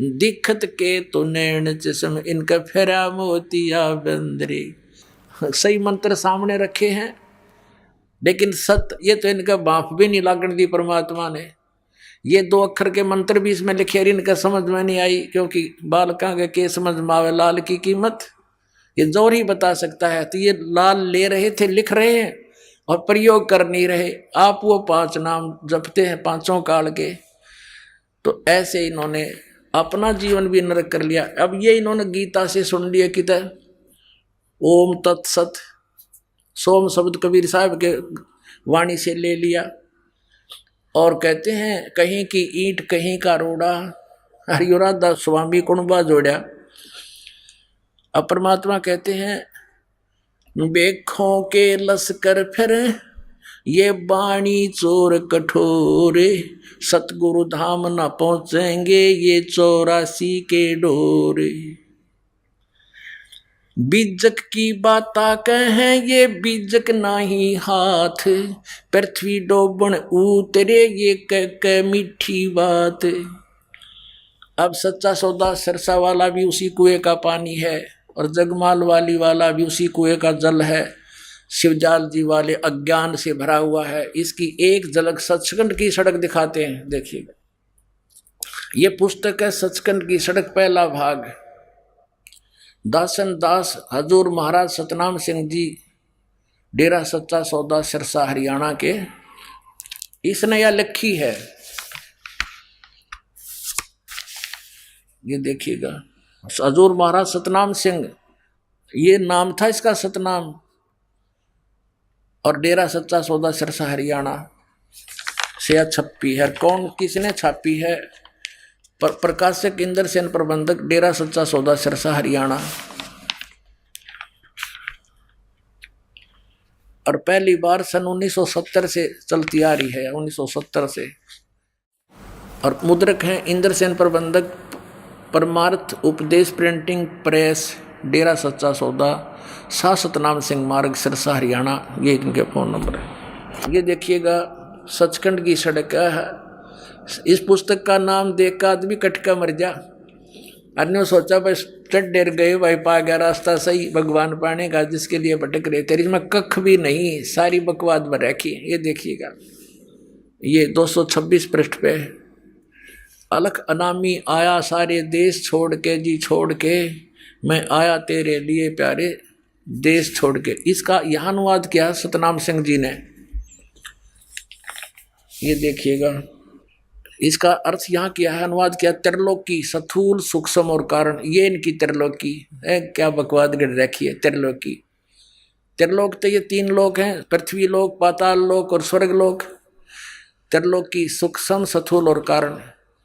दिखत के तो नैन चशम इनका फेरा मोतिया बंदरे। सही मंत्र सामने रखे हैं लेकिन सत्य ये तो इनका बाप भी नहीं लागण दी परमात्मा ने। ये दो अक्षर के मंत्र भी इसमें लिखे, इनका समझ में नहीं आई, क्योंकि बालका के समझ में आवे लाल की कीमत, ये जोर ही बता सकता है। तो ये लाल ले रहे थे, लिख रहे हैं और प्रयोग कर नहीं रहे। आप वो 5 नाम जपते हैं पांचों काल के, तो ऐसे इन्होंने अपना जीवन भी नरक कर लिया। अब ये इन्होंने गीता से सुन लिया कि ओम तत्सत, सोम शब्द कबीर साहब के वाणी से ले लिया। और कहते हैं कहीं की ईंट कहीं का रोड़ा, हरिराधा स्वामी कुणबा जोड़ा। अब परमात्मा कहते हैं बेखों के लश्कर फिर ये बाणी चोर कठोरे, सतगुरु धाम न पहुंचेंगे ये 84 के डोरे। बीजक की बाता कहें ये बीजक नाही हाथ, पृथ्वी डोबन उतरे ये कह मीठी बात। अब सच्चा सौदा सिरसा वाला भी उसी कुएं का पानी है, और जगमाल वाली वाला भी उसी कुएं का जल है। शिवजाल जी वाले अज्ञान से भरा हुआ है। इसकी एक झलक सचखंड की सड़क दिखाते हैं, देखिएगा। ये पुस्तक है सचखंड की सड़क, पहला भाग। दासन दास हजूर महाराज सतनाम सिंह जी, डेरा सच्चा सौदा सिरसा हरियाणा के, इसने यह लिखी है। ये देखिएगा, हजूर महाराज सतनाम सिंह, ये नाम था इसका सतनाम, और डेरा सच्चा सौदा सिरसा हरियाणा से छपी है। कौन किसने छापी है? प्रकाशक इंद्र सेन, प्रबंधक डेरा सच्चा सौदा सिरसा हरियाणा। और पहली बार सन 1970 से चलती आ रही है, 1970 से। और मुद्रक हैं इंद्र सेन, प्रबंधक परमार्थ उपदेश प्रिंटिंग प्रेस, डेरा सच्चा सौदा, सतनाम सिंह मार्ग सिरसा हरियाणा। ये इनके फोन नंबर है। ये देखिएगा सचखंड की सड़क है। इस पुस्तक का नाम देख कर आदमी कटका मर जा। अन्य सोचा बस चढ़ डेर गए भाई, पा गया रास्ता सही भगवान पाने का, जिसके लिए भटक रहे। तेरी में कख भी नहीं, सारी बकवाद में रखी। ये देखिएगा, ये 226 पृष्ठ पे है। अलख अनामी आया सारे देश छोड़ के जी, छोड़ के मैं आया तेरे लिए प्यारे देश छोड़ के। इसका यह अनुवाद किया सतनाम सिंह जी ने। ये देखिएगा, इसका अर्थ यहाँ किया है, अनुवाद किया त्रिलोकी, स्थूल सूक्ष्म और कारण। ये इनकी त्रिलोकी है। क्या बकवाद गिर रखी है त्रिलोकी। त्रिलोक तो ये 3 लोक हैं, पृथ्वी लोक, पाताल लोक और स्वर्ग लोक। त्रिलोकी सूक्ष्म, स्थूल और कारण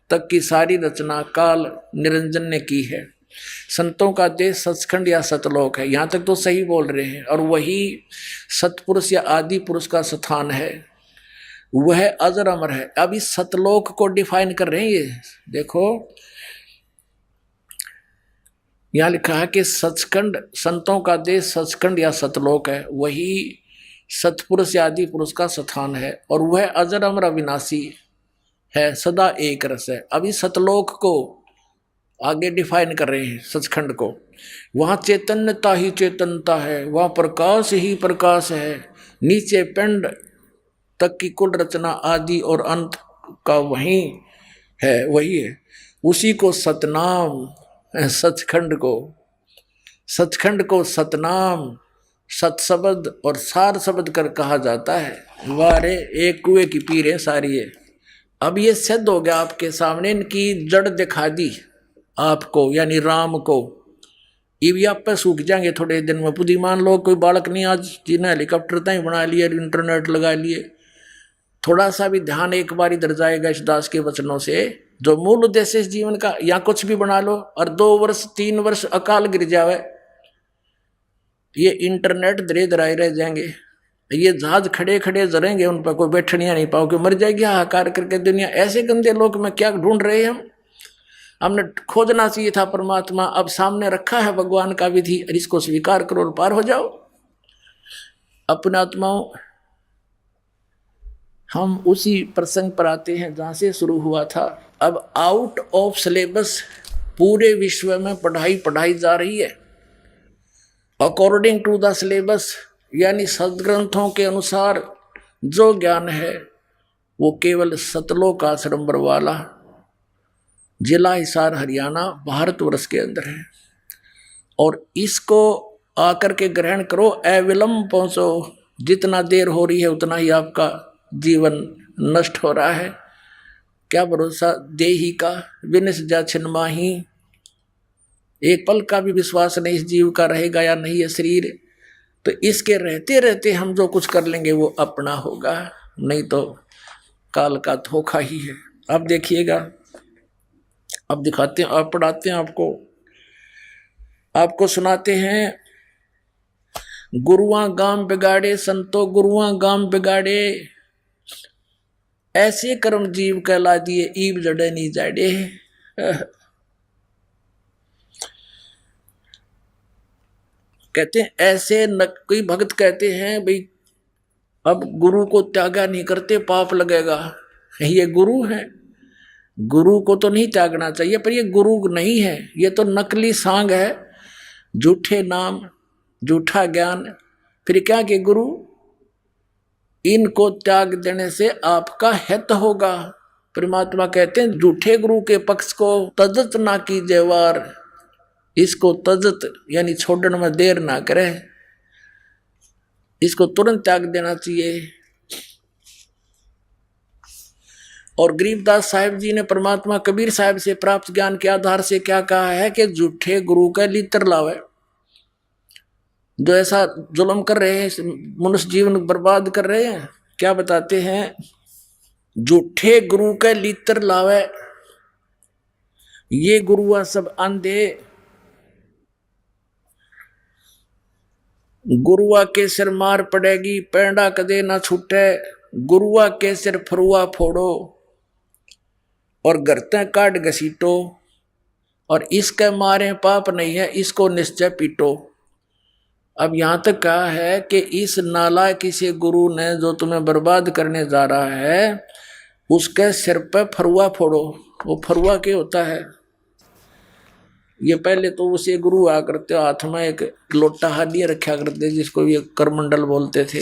तक की सारी रचना काल निरंजन ने की है। संतों का देश सचखंड या सतलोक है, यहाँ तक तो सही बोल रहे हैं। और वही सतपुरुष या आदि पुरुष का स्थान है, वह अजर अमर है। अब इस सतलोक को डिफाइन कर रहे हैं। ये देखो, यहाँ लिखा है कि सचखंड, संतों का देश सचखंड या सतलोक है, वही सतपुरुष या आदि पुरुष का स्थान है, और वह अजर अमर अविनाशी है, सदा एक रस है। अब इस सतलोक को आगे डिफाइन कर रहे हैं, सचखंड को। वहाँ चैतन्यता ही चैतन्यता है, वहाँ प्रकाश ही प्रकाश है। नीचे पिंड तक की कुल रचना आदि और अंत का वही है, वही है। उसी को सतनाम, सचखंड को सतनाम, सतशब्द और सार शब्द कर कहा जाता है। वारे एक कुएं की पीर है सारी है। अब ये सिद्ध हो गया आपके सामने, इनकी जड़ दिखा दी आपको, यानी राम को। ये भी आप पे सूख जाएंगे थोड़े दिन में। बुद्धिमान लोग, कोई बालक नहीं आज जिन्हें हेलीकॉप्टर तक बना लिए, इंटरनेट लगा लिए। थोड़ा सा भी ध्यान एक बार इधर जाएगा इस दास के वचनों से, जो मूल उद्देश्य इस जीवन का, या कुछ भी बना लो और 2 वर्ष 3 वर्ष अकाल गिर जावे, ये इंटरनेट धीरे धीरे रह जाएंगे। ये जहाज खड़े खड़े जरेंगे, उन पर कोई बैठनिया नहीं पाओगे, मर जाएगी हाहाकार करके दुनिया। ऐसे गंदे लोग में क्या ढूंढ रहे हैं हमने खोजना चाहिए था परमात्मा। अब सामने रखा है भगवान का विधि, और इसको स्वीकार करो और पार हो जाओ। अपने आत्माओं, हम उसी प्रसंग पर आते हैं जहाँ से शुरू हुआ था। अब आउट ऑफ सिलेबस पूरे विश्व में पढ़ाई जा रही है। अकॉर्डिंग टू द सिलेबस, यानी सदग्रंथों के अनुसार जो ज्ञान है वो केवल सतलोक आश्रम बरवाला, जिला हिसार, हरियाणा, भारतवर्ष के अंदर है। और इसको आकर के ग्रहण करो, अविलंब पहुँचो। जितना देर हो रही है उतना ही आपका जीवन नष्ट हो रहा है। क्या भरोसा देही का, विनिस जा छिन्माही। एक पल का भी विश्वास नहीं इस जीव का रहेगा या नहीं है शरीर। तो इसके रहते रहते हम जो कुछ कर लेंगे वो अपना होगा, नहीं तो काल का धोखा ही है। अब देखिएगा, अब दिखाते हैं, अब पढ़ाते हैं आपको सुनाते हैं। गुरुआ गाम बिगाड़े संतो गुरुआ गाम बिगाड़े, ऐसे कर्म जीव कहला दिए ईब जड़े नहीं जाड़े। कहते हैं ऐसे कोई भक्त कहते हैं भाई अब गुरु को त्यागा नहीं करते पाप लगेगा। ये गुरु है, गुरु को तो नहीं त्यागना चाहिए, पर ये गुरु नहीं है, ये तो नकली सांग है, झूठे नाम झूठा ज्ञान, फिर क्या कि गुरु, इनको त्याग देने से आपका हित होगा। परमात्मा कहते हैं झूठे गुरु के पक्ष को तजत ना कीजिए वार, इसको तजत यानी छोड़ने में देर ना करे, इसको तुरंत त्याग देना चाहिए। और गरीबदास साहिब जी ने परमात्मा कबीर साहिब से प्राप्त ज्ञान के आधार से क्या कहा है कि झूठे गुरु का लित्र लावे, जो ऐसा जुल्म कर रहे हैं, मनुष्य जीवन बर्बाद कर रहे हैं, क्या बताते हैं, झूठे गुरु का लित्र लावे, ये गुरुआ सब अंधे, गुरुआ के सिर मार पड़ेगी पैंडा कदे ना छूटे, गुरुआ के सिर फरुआ फोड़ो और गर्ते काट घसीटो, और इसके मारे पाप नहीं है इसको निश्चय पीटो। अब यहाँ तक कहा है कि इस नालायक किसी गुरु ने जो तुम्हें बर्बाद करने जा रहा है उसके सिर पे फरुआ फोड़ो। वो फरुआ क्या होता है, ये पहले तो उसे गुरु आ करते हाथ में एक लोटा हालिया रखा करते जिसको ये करमंडल बोलते थे,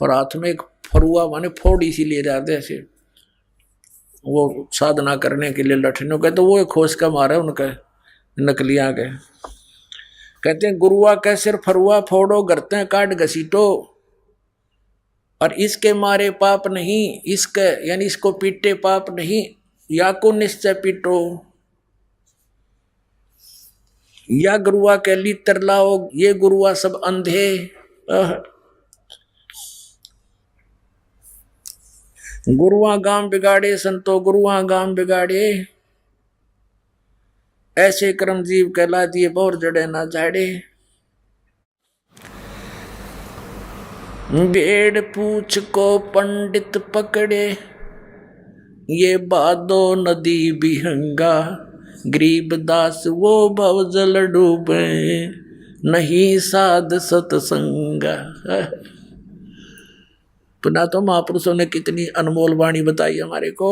और हाथ में एक फरुआ माने फोड़ इसीलिए जाते ऐसे, वो साधना करने के लिए लठनों के, तो वो एक खोज का मारा उनका नकलियां के। कहते हैं गुरुआ के सिर फरुआ फोड़ो गर्ते काट घसीटो, और इसके मारे पाप नहीं, इसके यानी इसको पीटे पाप नहीं, या को निश्चय पीटो, या गुरुआ के लित्र लाओ, ये गुरुआ सब अंधे। गुरुआ गांव बिगाड़े संतो गुरुआ गांव बिगाड़े, ऐसे कर्म जीव कहला दिए बोर जड़े ना झाड़े। भेड़ पूछ को पंडित पकड़े, ये बादो नदी बिहंगा, गरीब दास वो भव जल डूबे, नहीं साध सतसंगा। पुनः तो महापुरुषों ने कितनी अनमोल वाणी बताई हमारे को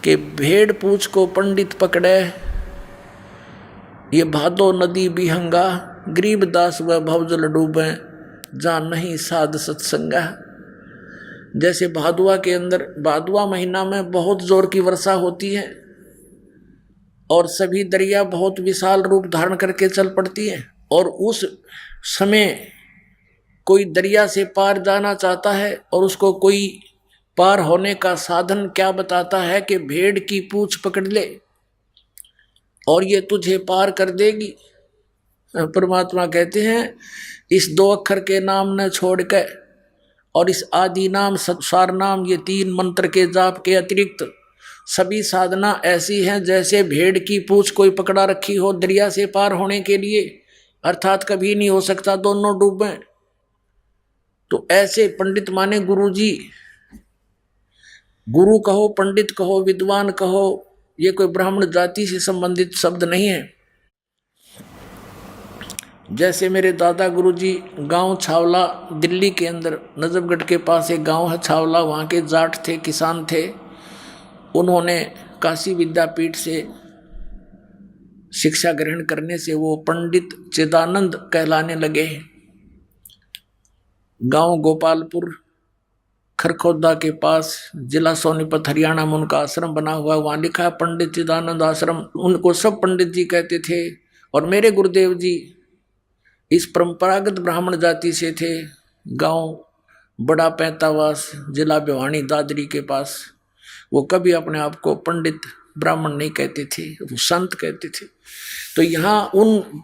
कि भेड़ पूछ को पंडित पकड़े, ये भादो नदी बिहंगा, गरीब दास वह भवजल डूबे, जहाँ नहीं साध सत्संगा। जैसे भादुआ के अंदर, भादुआ महीना में बहुत जोर की वर्षा होती है और सभी दरिया बहुत विशाल रूप धारण करके चल पड़ती हैं, और उस समय कोई दरिया से पार जाना चाहता है और उसको कोई पार होने का साधन क्या बताता है कि भेड़ की पूंछ पकड़ ले और ये तुझे पार कर देगी। परमात्मा कहते हैं इस दो अक्षर के नाम न छोड़ के और इस आदि नाम सार नाम, ये तीन मंत्र के जाप के अतिरिक्त सभी साधना ऐसी हैं जैसे भेड़ की पूंछ कोई पकड़ा रखी हो दरिया से पार होने के लिए, अर्थात कभी नहीं हो सकता दोनों डूबे। तो ऐसे पंडित माने गुरु जी, गुरु कहो, पंडित कहो, विद्वान कहो, ये कोई ब्राह्मण जाति से संबंधित शब्द नहीं है। जैसे मेरे दादा गुरु जी गांव छावला, दिल्ली के अंदर नजफगढ़ के पास एक गांव है छावला, वहाँ के जाट थे, किसान थे। उन्होंने काशी विद्यापीठ से शिक्षा ग्रहण करने से वो पंडित चिदानंद कहलाने लगे। गांव गोपालपुर खरखोदा के पास, जिला सोनीपत हरियाणा में उनका आश्रम बना हुआ, वहाँ लिखा है पंडित चिदानंद आश्रम। उनको सब पंडित जी कहते थे। और मेरे गुरुदेव जी इस परंपरागत ब्राह्मण जाति से थे। गांव बड़ा पैंतावास, जिला भिवानी दादरी के पास। वो कभी अपने आप को पंडित ब्राह्मण नहीं कहते थे, वो संत कहते थे। तो यहाँ उन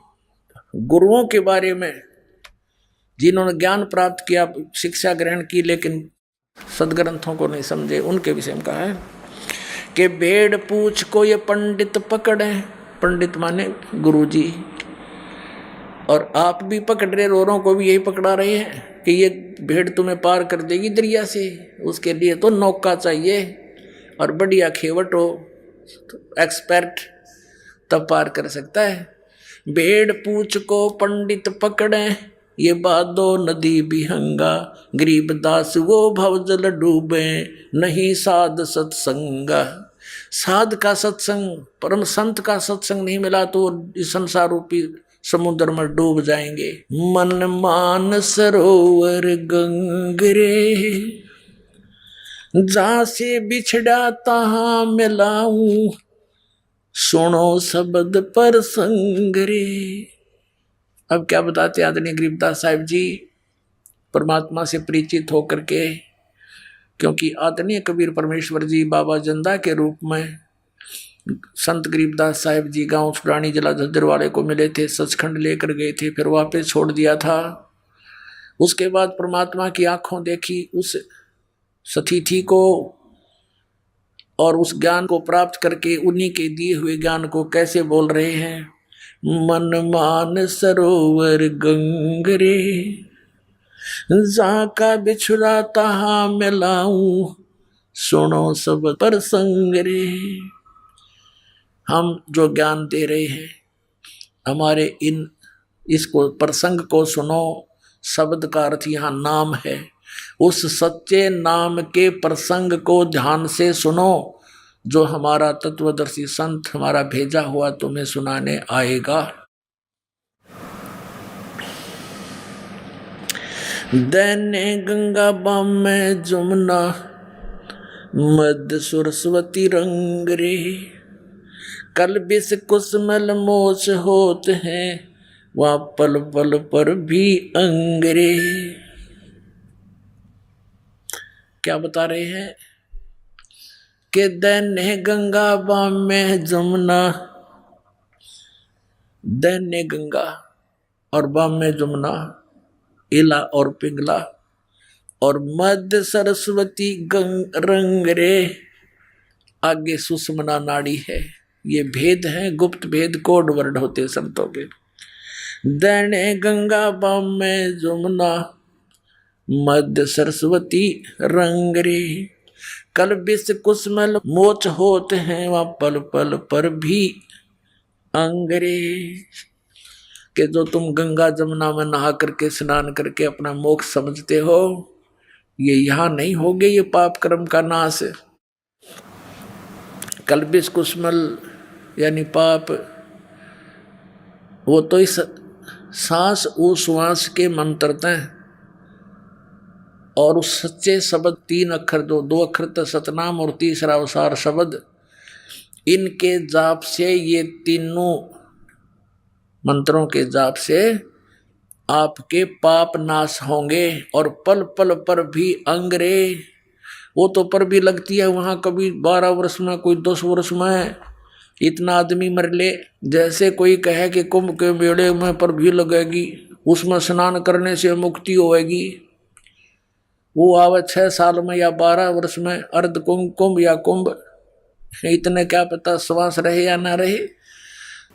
गुरुओं के बारे में जिन्होंने ज्ञान प्राप्त किया, शिक्षा ग्रहण की, लेकिन सदग्रंथों को नहीं समझे, उनके विषय में कहा है कि भेड़ पूछ को ये पंडित पकड़े। पंडित माने गुरुजी, और आप भी पकड़ रहे, औरों को भी यही पकड़ा रहे हैं कि ये भेड़ तुम्हें पार कर देगी दरिया से। उसके लिए तो नौका चाहिए और बढ़िया खेवट हो, तो एक्सपर्ट, तब पार कर सकता है। भेड़ पूछ को पंडित पकड़े, ये बादो नदी बिहंगा, गरीबदास वो भवजल डूबे, नहीं साध सत्संगा। साध का सत्संग, परम संत का सत्संग नहीं मिला तो इस संसार रूपी समुद्र में डूब जाएंगे। मन मान सरोवर गंगरे, जहां से बिछड़ा तहां मिलाऊं, सुनो शब्द पर संगरे। अब क्या बताते आदरणीय गरीबदास साहिब जी परमात्मा से परिचित होकर के, क्योंकि आदरणीय कबीर परमेश्वर जी बाबा जंदा के रूप में संत गरीबदास साहिब जी गांव छुड़ानी जिला झज्जर वाले को मिले थे, सचखंड लेकर गए थे, फिर वापस छोड़ दिया था। उसके बाद परमात्मा की आंखों देखी उस सतिथि को, और उस ज्ञान को प्राप्त करके उन्हीं के दिए हुए ज्ञान को कैसे बोल रहे हैं। मन मान सरोवर गंगरे, जाका बिछुड़ा तहां मिलाऊं, सुनो सब पर संगरे। हम जो ज्ञान दे रहे हैं, हमारे इसको प्रसंग को सुनो। शब्द का अर्थ यहाँ नाम है। उस सच्चे नाम के प्रसंग को ध्यान से सुनो, जो हमारा तत्वदर्शी संत हमारा भेजा हुआ तुम्हें सुनाने आएगा। दैने गंगा बाम में जमुना, मध्य सरस्वती रंग रे, कल बिस कुसमल मोच होत हैं, वहाँ पल पल पर भी अंगरे। क्या बता रहे हैं कि दैन्य गंगा बाम में जमुना, दैन्य गंगा और बाम में जमुना, इला और पिंगला, और मध्य सरस्वती रंग रे, आगे सुषमना नाड़ी है। ये भेद है, गुप्त भेद, कोड वर्ड होते संतों के। दैन्य गंगा बाम में जमुना, मध्य सरस्वती रंग रे, कल बिस कुसमल मोच होते हैं, वहाँ पल पल पर भी अंगरे। कि जो तुम गंगा जमुना में नहा करके स्नान करके अपना मोक्ष समझते हो, ये यहाँ नहीं होगे, ये पाप कर्म का नाश। कल्बिस कुसमल यानी पाप, वो तो इस सांस उश्वास के मंत्रता हैं, और उस सच्चे शब्द 3 अक्षर, 2 अक्षर तो सतनाम और तीसरा अवसार शब्द, इनके जाप से, ये तीनों मंत्रों के जाप से आपके पाप नाश होंगे। और पल पल पर भी अंगरे, वो तो पर भी लगती है वहाँ, कभी 12 वर्ष में, कोई 10 वर्ष में इतना आदमी मर ले। जैसे कोई कहे कि कुंभ के मेले में पर भी लगेगी, उसमें स्नान करने से मुक्ति होएगी, वो आवे 6 साल में या 12 वर्ष में, अर्ध कुंभ या कुंभ, इतने क्या पता श्वास रहे या ना रहे।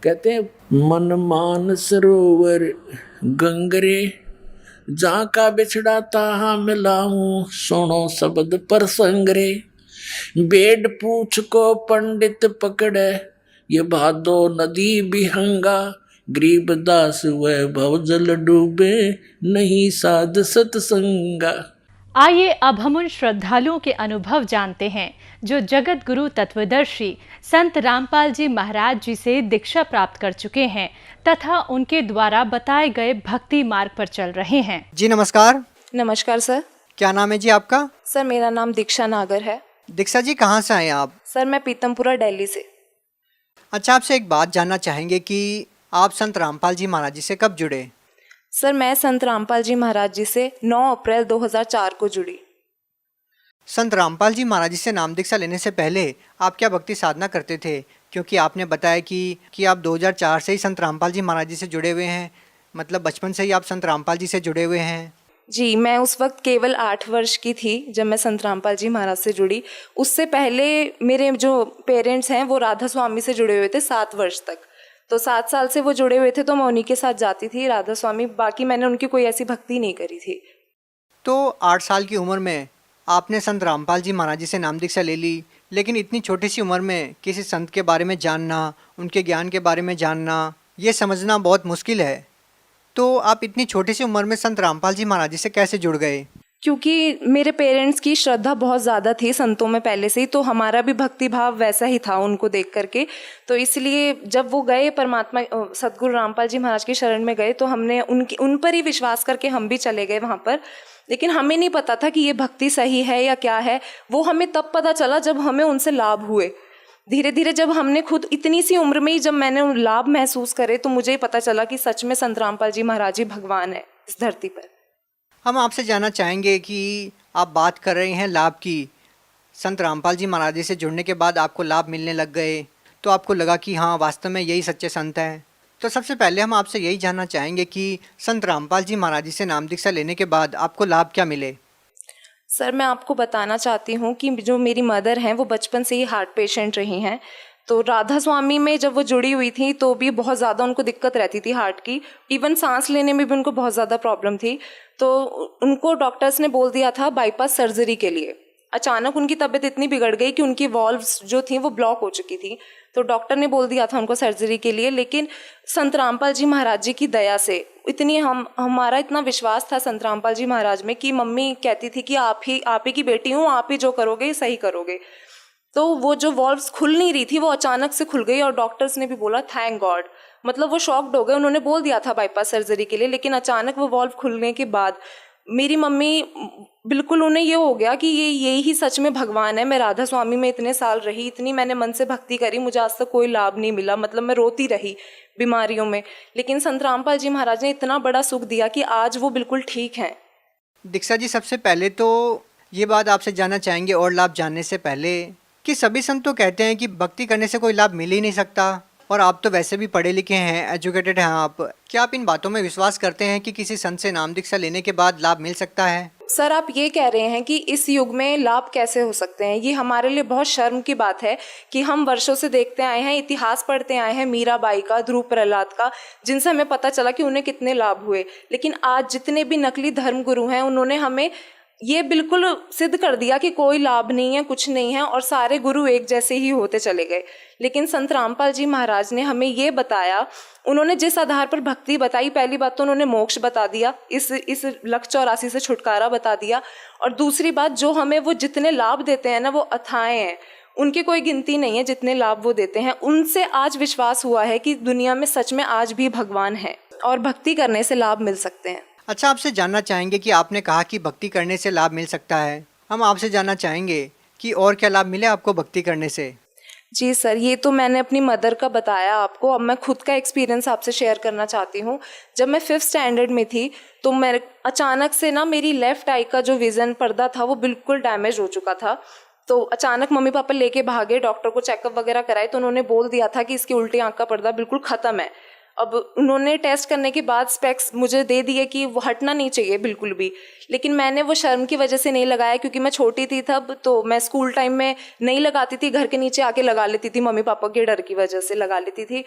कहते हैं मन मान सरोवर गंगरे, जहाँ का बिछड़ा तहाँ मिलाऊं, सुनो शब्द पर संगरे। बेड पूछ को पंडित पकड़े, ये भादो नदी बिहंगा, गरीबदास वह भवजल डूबे, नहीं साध सत्संगा। आइए अब हम उन श्रद्धालुओं के अनुभव जानते हैं जो जगत गुरु तत्वदर्शी संत रामपाल जी महाराज जी से दीक्षा प्राप्त कर चुके हैं तथा उनके द्वारा बताए गए भक्ति मार्ग पर चल रहे हैं। जी नमस्कार। नमस्कार सर। क्या नाम है जी आपका? सर मेरा नाम दीक्षा नागर है। दीक्षा जी कहाँ से आए आप? सर मैं पीतमपुरा दिल्ली से। अच्छा, आपसे एक बात जानना चाहेंगे कि आप संत रामपाल जी महाराज जी से कब जुड़े? सर मैं संत रामपाल जी महाराज जी से 9 अप्रैल 2004 को जुड़ी। संत रामपाल जी महाराज जी से नाम दीक्षा लेने से पहले आप क्या भक्ति साधना करते थे? क्योंकि आपने बताया कि आप 2004 से ही संत रामपाल जी महाराज जी से जुड़े हुए हैं, मतलब बचपन से ही आप संत रामपाल जी से जुड़े हुए हैं? जी, मैं उस वक्त केवल 8 वर्ष की थी जब मैं संत रामपाल जी महाराज से जुड़ी। उससे पहले मेरे जो पेरेंट्स हैं वो राधा स्वामी से जुड़े हुए थे 7 वर्ष तक। तो 7 साल से वो जुड़े हुए थे, तो मैं उन्हीं के साथ जाती थी राधा स्वामी। बाकी मैंने उनकी कोई ऐसी भक्ति नहीं करी थी। तो 8 साल की उम्र में आपने संत रामपाल जी महाराज जी से नाम दीक्षा ले ली, लेकिन इतनी छोटी सी उम्र में किसी संत के बारे में जानना, उनके ज्ञान के बारे में जानना, ये समझना बहुत मुश्किल है। तो आप इतनी छोटी सी उम्र में संत रामपाल जी महाराज जी से कैसे जुड़ गए? क्योंकि मेरे पेरेंट्स की श्रद्धा बहुत ज़्यादा थी संतों में पहले से ही, तो हमारा भी भक्ति भाव वैसा ही था उनको देख करके। तो इसलिए जब वो गए परमात्मा सदगुरु रामपाल जी महाराज की शरण में गए, तो हमने उन पर ही विश्वास करके हम भी चले गए वहाँ पर। लेकिन हमें नहीं पता था कि ये भक्ति सही है या क्या है। वो हमें तब पता चला जब हमें उनसे लाभ हुए। धीरे धीरे जब हमने खुद इतनी सी उम्र में ही जब मैंने लाभ महसूस करे, तो मुझे पता चला कि सच में संत रामपाल जी महाराज जी भगवान है इस धरती पर। हम आपसे जानना चाहेंगे कि आप बात कर रहे हैं लाभ की। संत रामपाल जी महाराज जी से जुड़ने के बाद आपको लाभ मिलने लग गए, तो आपको लगा कि हाँ वास्तव में यही सच्चे संत हैं। तो सबसे पहले हम आपसे यही जानना चाहेंगे कि संत रामपाल जी महाराज जी से नाम दीक्षा लेने के बाद आपको लाभ क्या मिले? सर, मैं आपको बताना चाहती हूँ कि जो मेरी मदर हैं वो बचपन से ही हार्ट पेशेंट रही हैं। तो राधा स्वामी में जब वो जुड़ी हुई थी तो भी बहुत ज़्यादा उनको दिक्कत रहती थी हार्ट की। इवन सांस लेने में भी उनको बहुत ज़्यादा प्रॉब्लम थी। तो उनको डॉक्टर्स ने बोल दिया था बाईपास सर्जरी के लिए। अचानक उनकी तबीयत इतनी बिगड़ गई कि उनकी वॉल्व्स जो थी वो ब्लॉक हो चुकी थी। तो डॉक्टर ने बोल दिया था उनको सर्जरी के लिए। लेकिन संत रामपाल जी महाराज जी की दया से इतनी हमारा इतना विश्वास था संत रामपाल जी महाराज में कि मम्मी कहती थी कि आप ही की बेटी हूँ, आप ही जो करोगे सही करोगे। तो वो जो वॉल्व्स खुल नहीं रही थी वो अचानक से खुल गई और डॉक्टर्स ने भी बोला थैंक गॉड। मतलब वो शॉक्ड हो गए। उन्होंने बोल दिया था बाईपास सर्जरी के लिए, लेकिन अचानक वो वॉल्व खुलने के बाद मेरी मम्मी बिल्कुल, उन्हें ये हो गया कि ये ही सच में भगवान है। मैं राधा स्वामी में इतने साल रही, इतनी मैंने मन से भक्ति करी, मुझे आज तक कोई लाभ नहीं मिला। मतलब मैं रोती रही बीमारियों में, लेकिन संत रामपाल जी महाराज ने इतना बड़ा सुख दिया कि आज वो बिल्कुल ठीक हैं। दीक्षा जी, सबसे पहले तो ये बात आपसे जानना चाहेंगे और लाभ जानने से पहले कि सभी संत तो कहते हैं कि भक्ति करने से कोई लाभ मिल ही नहीं सकता, और आप तो वैसे भी पढ़े लिखे हैं, एजुकेटेड हैं आप। क्या आप इन बातों में विश्वास करते हैं कि किसी संत से नाम दीक्षा लेने के बाद लाभ मिल सकता है? सर, आप ये कह रहे हैं कि इस युग में लाभ कैसे हो सकते हैं? ये हमारे लिए बहुत शर्म की बात है कि हम वर्षों से देखते आए हैं, इतिहास पढ़ते आए हैं मीराबाई का, ध्रुव प्रहलाद का, जिनसे हमें पता चला कि उन्हें कितने लाभ हुए। लेकिन आज जितने भी नकली धर्म गुरु हैं उन्होंने हमें ये बिल्कुल सिद्ध कर दिया कि कोई लाभ नहीं है, कुछ नहीं है, और सारे गुरु एक जैसे ही होते चले गए। लेकिन संत रामपाल जी महाराज ने हमें ये बताया, उन्होंने जिस आधार पर भक्ति बताई, पहली बात तो उन्होंने मोक्ष बता दिया, इस 184 से छुटकारा बता दिया। और दूसरी बात, जो हमें वो जितने लाभ देते हैं ना, वो अथाह हैं, उनकी कोई गिनती नहीं है जितने लाभ वो देते हैं। उनसे आज विश्वास हुआ है कि दुनिया में सच में आज भी भगवान है और भक्ति करने से लाभ मिल सकते हैं। अच्छा, आपसे जानना चाहेंगे कि आपने कहा कि भक्ति करने से लाभ मिल सकता है। हम आपसे जानना चाहेंगे कि और क्या लाभ मिले आपको भक्ति करने से? जी सर, ये तो मैंने अपनी मदर का बताया आपको। अब मैं खुद का एक्सपीरियंस आपसे शेयर करना चाहती हूँ। जब मैं 5th स्टैंडर्ड में थी तो मैं अचानक से ना, मेरी लेफ्ट आई का जो विज़न पर्दा था वो बिल्कुल डैमेज हो चुका था। तो अचानक मम्मी पापा लेके भागे, डॉक्टर को चेकअप वगैरह कराए, तो उन्होंने बोल दिया था कि इसकी उल्टी आँख का पर्दा बिल्कुल ख़त्म है। अब उन्होंने टेस्ट करने के बाद स्पेक्स मुझे दे दिए कि वो हटना नहीं चाहिए बिल्कुल भी। लेकिन मैंने वो शर्म की वजह से नहीं लगाया, क्योंकि मैं छोटी थी तब, तो मैं स्कूल टाइम में नहीं लगाती थी, घर के नीचे आके लगा लेती थी, मम्मी पापा के डर की वजह से लगा लेती थी।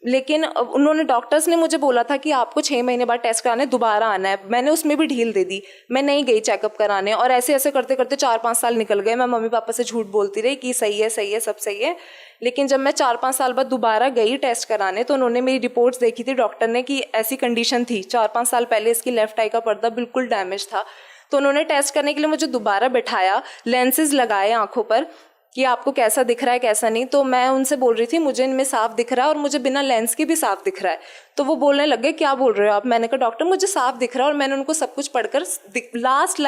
लेकिन उन्होंने, डॉक्टर्स ने मुझे बोला था कि आपको 6 महीने बाद टेस्ट कराने दोबारा आना है। मैंने उसमें भी ढील दे दी, मैं नहीं गई चेकअप कराने, और ऐसे ऐसे करते करते 4-5 साल निकल गए। मैं मम्मी पापा से झूठ बोलती रही कि सही है सही है सब सही है। लेकिन जब मैं 4-5 साल बाद दोबारा गई टेस्ट कराने, तो उन्होंने मेरी रिपोर्ट्स देखी थी डॉक्टर ने कि ऐसी कंडीशन थी, 4-5 साल पहले इसकी लेफ्ट आई का पर्दा बिल्कुल डैमेज था। तो उन्होंने टेस्ट करने के लिए मुझे दोबारा बैठाया, लेंसेज लगाए आंखों पर कि आपको कैसा दिख रहा है कैसा नहीं। तो मैं उनसे बोल रही थी मुझे इनमें साफ दिख रहा है और मुझे बिना लेंस के भी साफ दिख रहा है। तो वो बोलने लगे क्या बोल रहे हो आप? मैंने कहा डॉक्टर मुझे साफ दिख रहा है। और मैंने उनको सब कुछ पढ़कर लास्ट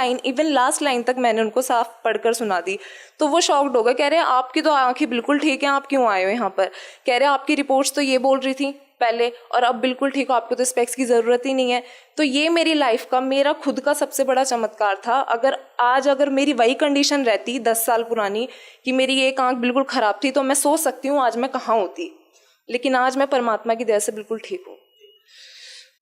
लाइन तक मैंने उनको साफ पढ़कर सुना दी। तो वो शॉक्ड हो गए, कह रहे हैं आपकी तो आंखें बिल्कुल ठीक है, आप क्यों आए हो यहाँ पर? कह रहे हैं आपकी रिपोर्ट्स तो ये बोल रही थी पहले और अब बिल्कुल ठीक हो, आपको तो स्पेक्स की ज़रूरत ही नहीं है। तो ये मेरी लाइफ का, मेरा खुद का सबसे बड़ा चमत्कार था। अगर मेरी वही कंडीशन रहती 10 साल पुरानी कि मेरी एक आंख बिल्कुल ख़राब थी, तो मैं सोच सकती हूँ आज मैं कहाँ होती। लेकिन आज मैं परमात्मा की दया से बिल्कुल ठीक हूँ।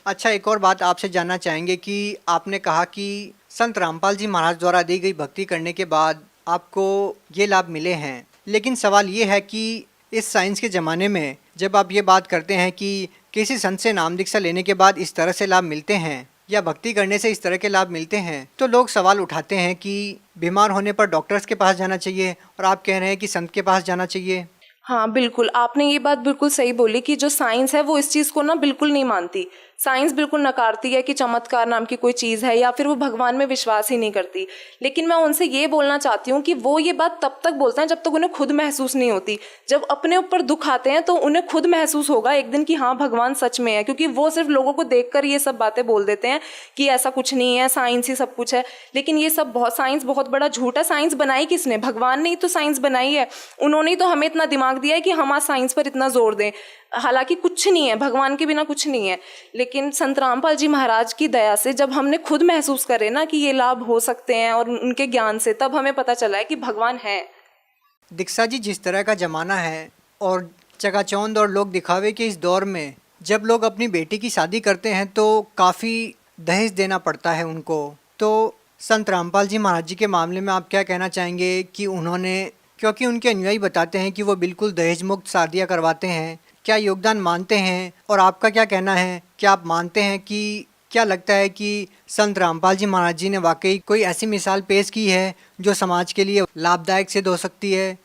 अच्छा, एक और बात आपसे जानना चाहेंगे कि आपने कहा कि संत रामपाल जी महाराज द्वारा दी गई भक्ति करने के बाद आपको ये लाभ मिले हैं, लेकिन सवाल ये है कि इस साइंस के ज़माने में जब आप ये बात करते हैं कि किसी संत से नाम दीक्षा लेने के बाद इस तरह से लाभ मिलते हैं या भक्ति करने से इस तरह के लाभ मिलते हैं, तो लोग सवाल उठाते हैं कि बीमार होने पर डॉक्टर्स के पास जाना चाहिए और आप कह रहे हैं कि संत के पास जाना चाहिए। हाँ बिल्कुल, आपने ये बात बिल्कुल सही बोली कि जो साइंस है वो इस चीज़ को ना बिल्कुल नहीं मानती। साइंस बिल्कुल नकारती है कि चमत्कार नाम की कोई चीज़ है, या फिर वो भगवान में विश्वास ही नहीं करती। लेकिन मैं उनसे ये बोलना चाहती हूँ कि वो ये बात तब तक बोलते हैं जब तक उन्हें खुद महसूस नहीं होती। जब अपने ऊपर दुख आते हैं तो उन्हें खुद महसूस होगा एक दिन कि हाँ भगवान सच में है, क्योंकि वो सिर्फ लोगों को देखकर ये सब बातें बोल देते हैं कि ऐसा कुछ नहीं है, साइंस ही सब कुछ है। लेकिन ये सब साइंस बहुत बड़ा झूठ है। साइंस बनाई किसने? भगवान ने ही तो साइंस बनाई है। उन्होंने ही तो हमें इतना दिमाग दिया है कि हम आज साइंस पर इतना जोर दें। हालांकि कुछ नहीं है, भगवान के बिना कुछ नहीं है। लेकिन संत रामपाल जी महाराज की दया से जब हमने खुद महसूस करे ना कि ये लाभ हो सकते हैं और उनके ज्ञान से, तब हमें पता चला है कि भगवान है। दीक्षा जी, जिस तरह का ज़माना है और चकाचौंध और लोग दिखावे के इस दौर में जब लोग अपनी बेटी की शादी करते हैं तो काफ़ी दहेज देना पड़ता है उनको, तो संत रामपाल जी महाराज जी के मामले में आप क्या कहना चाहेंगे कि उन्होंने, क्योंकि उनके अनुयायी बताते हैं कि वो बिल्कुल दहेज मुक्त शादियाँ करवाते हैं, क्या योगदान मानते हैं? और आपका क्या कहना है, क्या आप मानते हैं कि क्या लगता है कि संत रामपाल जी महाराज जी ने वाकई कोई ऐसी मिसाल पेश की है जो समाज के लिए लाभदायक सिद्ध हो सकती है?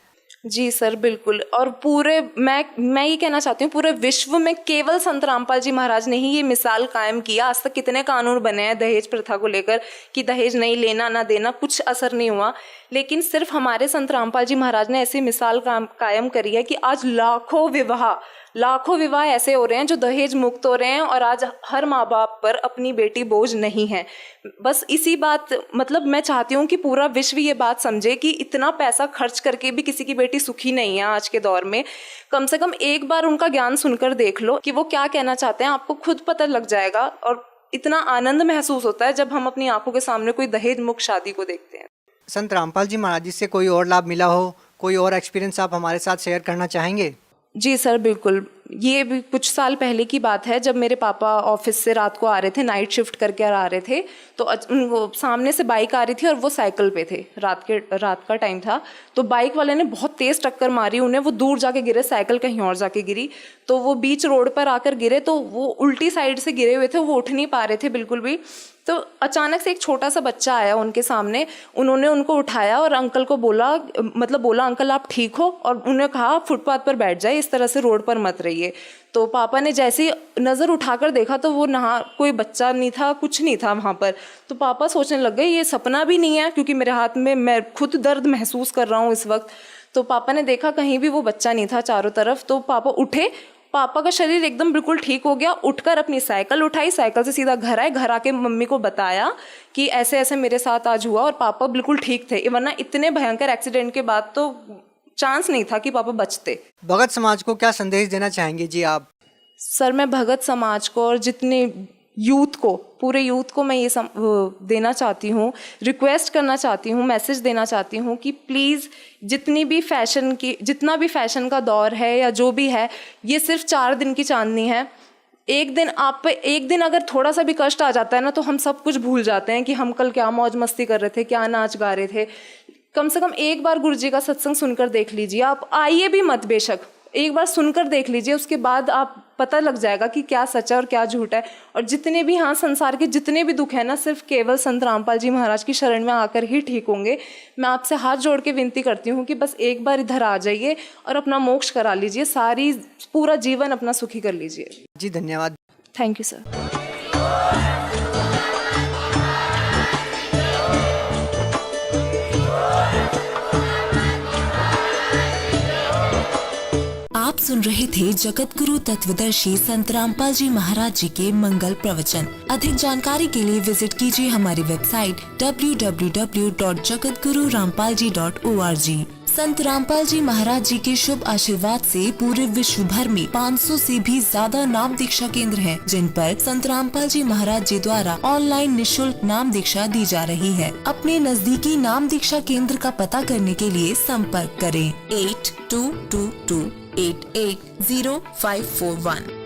जी सर, बिल्कुल। और पूरे मैं ये कहना चाहती हूँ, पूरे विश्व में केवल संत रामपाल जी महाराज ने ही ये मिसाल कायम किया। आज तक कितने कानून बने हैं दहेज प्रथा को लेकर कि दहेज नहीं लेना, ना देना, कुछ असर नहीं हुआ। लेकिन सिर्फ हमारे संत रामपाल जी महाराज ने ऐसी मिसाल कायम करी है कि आज लाखों विवाह ऐसे हो रहे हैं जो दहेज मुक्त हो रहे हैं, और आज हर माँ बाप पर अपनी बेटी बोझ नहीं है। बस इसी बात, मतलब मैं चाहती हूँ कि पूरा विश्व ये बात समझे कि इतना पैसा खर्च करके भी किसी की बेटी सुखी नहीं है आज के दौर में। कम से कम एक बार उनका ज्ञान सुनकर देख लो कि वो क्या कहना चाहते हैं, आपको खुद पता लग जाएगा। और इतना आनंद महसूस होता है जब हम अपनी आंखों के सामने कोई दहेज मुक्त शादी को देखते हैं। संत रामपाल जी महाराज जी से कोई और लाभ मिला हो, कोई और एक्सपीरियंस आप हमारे साथ शेयर करना चाहेंगे? जी सर, बिल्कुल। ये भी कुछ साल पहले की बात है, जब मेरे पापा ऑफिस से रात को आ रहे थे, नाइट शिफ्ट करके आ रहे थे, तो उनको सामने से बाइक आ रही थी और वो साइकिल पे थे। रात का टाइम था, तो बाइक वाले ने बहुत तेज़ टक्कर मारी उन्हें। वो दूर जाके गिरे, साइकिल कहीं और जाके गिरी, तो वो बीच रोड पर आकर गिरे। तो वो उल्टी साइड से गिरे हुए थे, वो उठ नहीं पा रहे थे बिल्कुल भी। तो अचानक से एक छोटा सा बच्चा आया उनके सामने, उन्होंने उनको उठाया और अंकल को बोला अंकल आप ठीक हो? और उन्हें कहा फुटपाथ पर बैठ जाए, इस तरह से रोड पर मत रहिए। तो पापा ने जैसे ही नज़र उठाकर देखा तो वो कोई बच्चा नहीं था, कुछ नहीं था वहाँ पर। तो पापा सोचने लग गए ये सपना भी नहीं है, क्योंकि मेरे हाथ में मैं खुद दर्द महसूस कर रहा हूँ इस वक्त। तो पापा ने देखा कहीं भी वो बच्चा नहीं था चारों तरफ। तो पापा उठे, पापा का शरीर एकदम बिल्कुल ठीक हो गया। उठकर अपनी साइकिल उठाई, साइकिल से सीधा घर आए, घर आके मम्मी को बताया कि ऐसे ऐसे मेरे साथ आज हुआ, और पापा बिल्कुल ठीक थे। वरना इतने भयंकर एक्सीडेंट के बाद तो चांस नहीं था कि पापा बचते। भगत समाज को क्या संदेश देना चाहेंगे जी आप? सर, मैं भगत समाज को और जितने यूथ को, पूरे यूथ को मैं ये देना चाहती हूँ, रिक्वेस्ट करना चाहती हूँ, मैसेज देना चाहती हूँ कि प्लीज़ जितना भी फैशन का दौर है या जो भी है, ये सिर्फ 4 दिन की चांदनी है। एक दिन अगर थोड़ा सा भी कष्ट आ जाता है ना, तो हम सब कुछ भूल जाते हैं कि हम कल क्या मौज मस्ती कर रहे थे, क्या नाच गा रहे थे। कम से कम एक बार गुरु जी का सत्संग सुनकर देख लीजिए। आप आइए भी मत, बेशक एक बार सुनकर देख लीजिए, उसके बाद आप पता लग जाएगा कि क्या सच है और क्या झूठ है। और जितने भी संसार के जितने भी दुख है ना, सिर्फ केवल संत रामपाल जी महाराज की शरण में आकर ही ठीक होंगे। मैं आपसे हाथ जोड़ के विनती करती हूँ कि बस एक बार इधर आ जाइए और अपना मोक्ष करा लीजिए, पूरा जीवन अपना सुखी कर लीजिए। जी धन्यवाद। Thank you sir. आप सुन रहे थे जगत गुरु तत्वदर्शी संत रामपाल जी महाराज जी के मंगल प्रवचन। अधिक जानकारी के लिए विजिट कीजिए हमारी वेबसाइट www.jagatgururampalji.org। संत रामपाल जी महाराज जी के शुभ आशीर्वाद से पूरे विश्व भर में 500 से भी ज्यादा नाम दीक्षा केंद्र हैं, जिन पर संत रामपाल जी महाराज जी द्वारा ऑनलाइन निशुल्क नाम दीक्षा दी जा रही है। अपने नजदीकी नाम दीक्षा केंद्र का पता करने के लिए संपर्क करें 8222880541।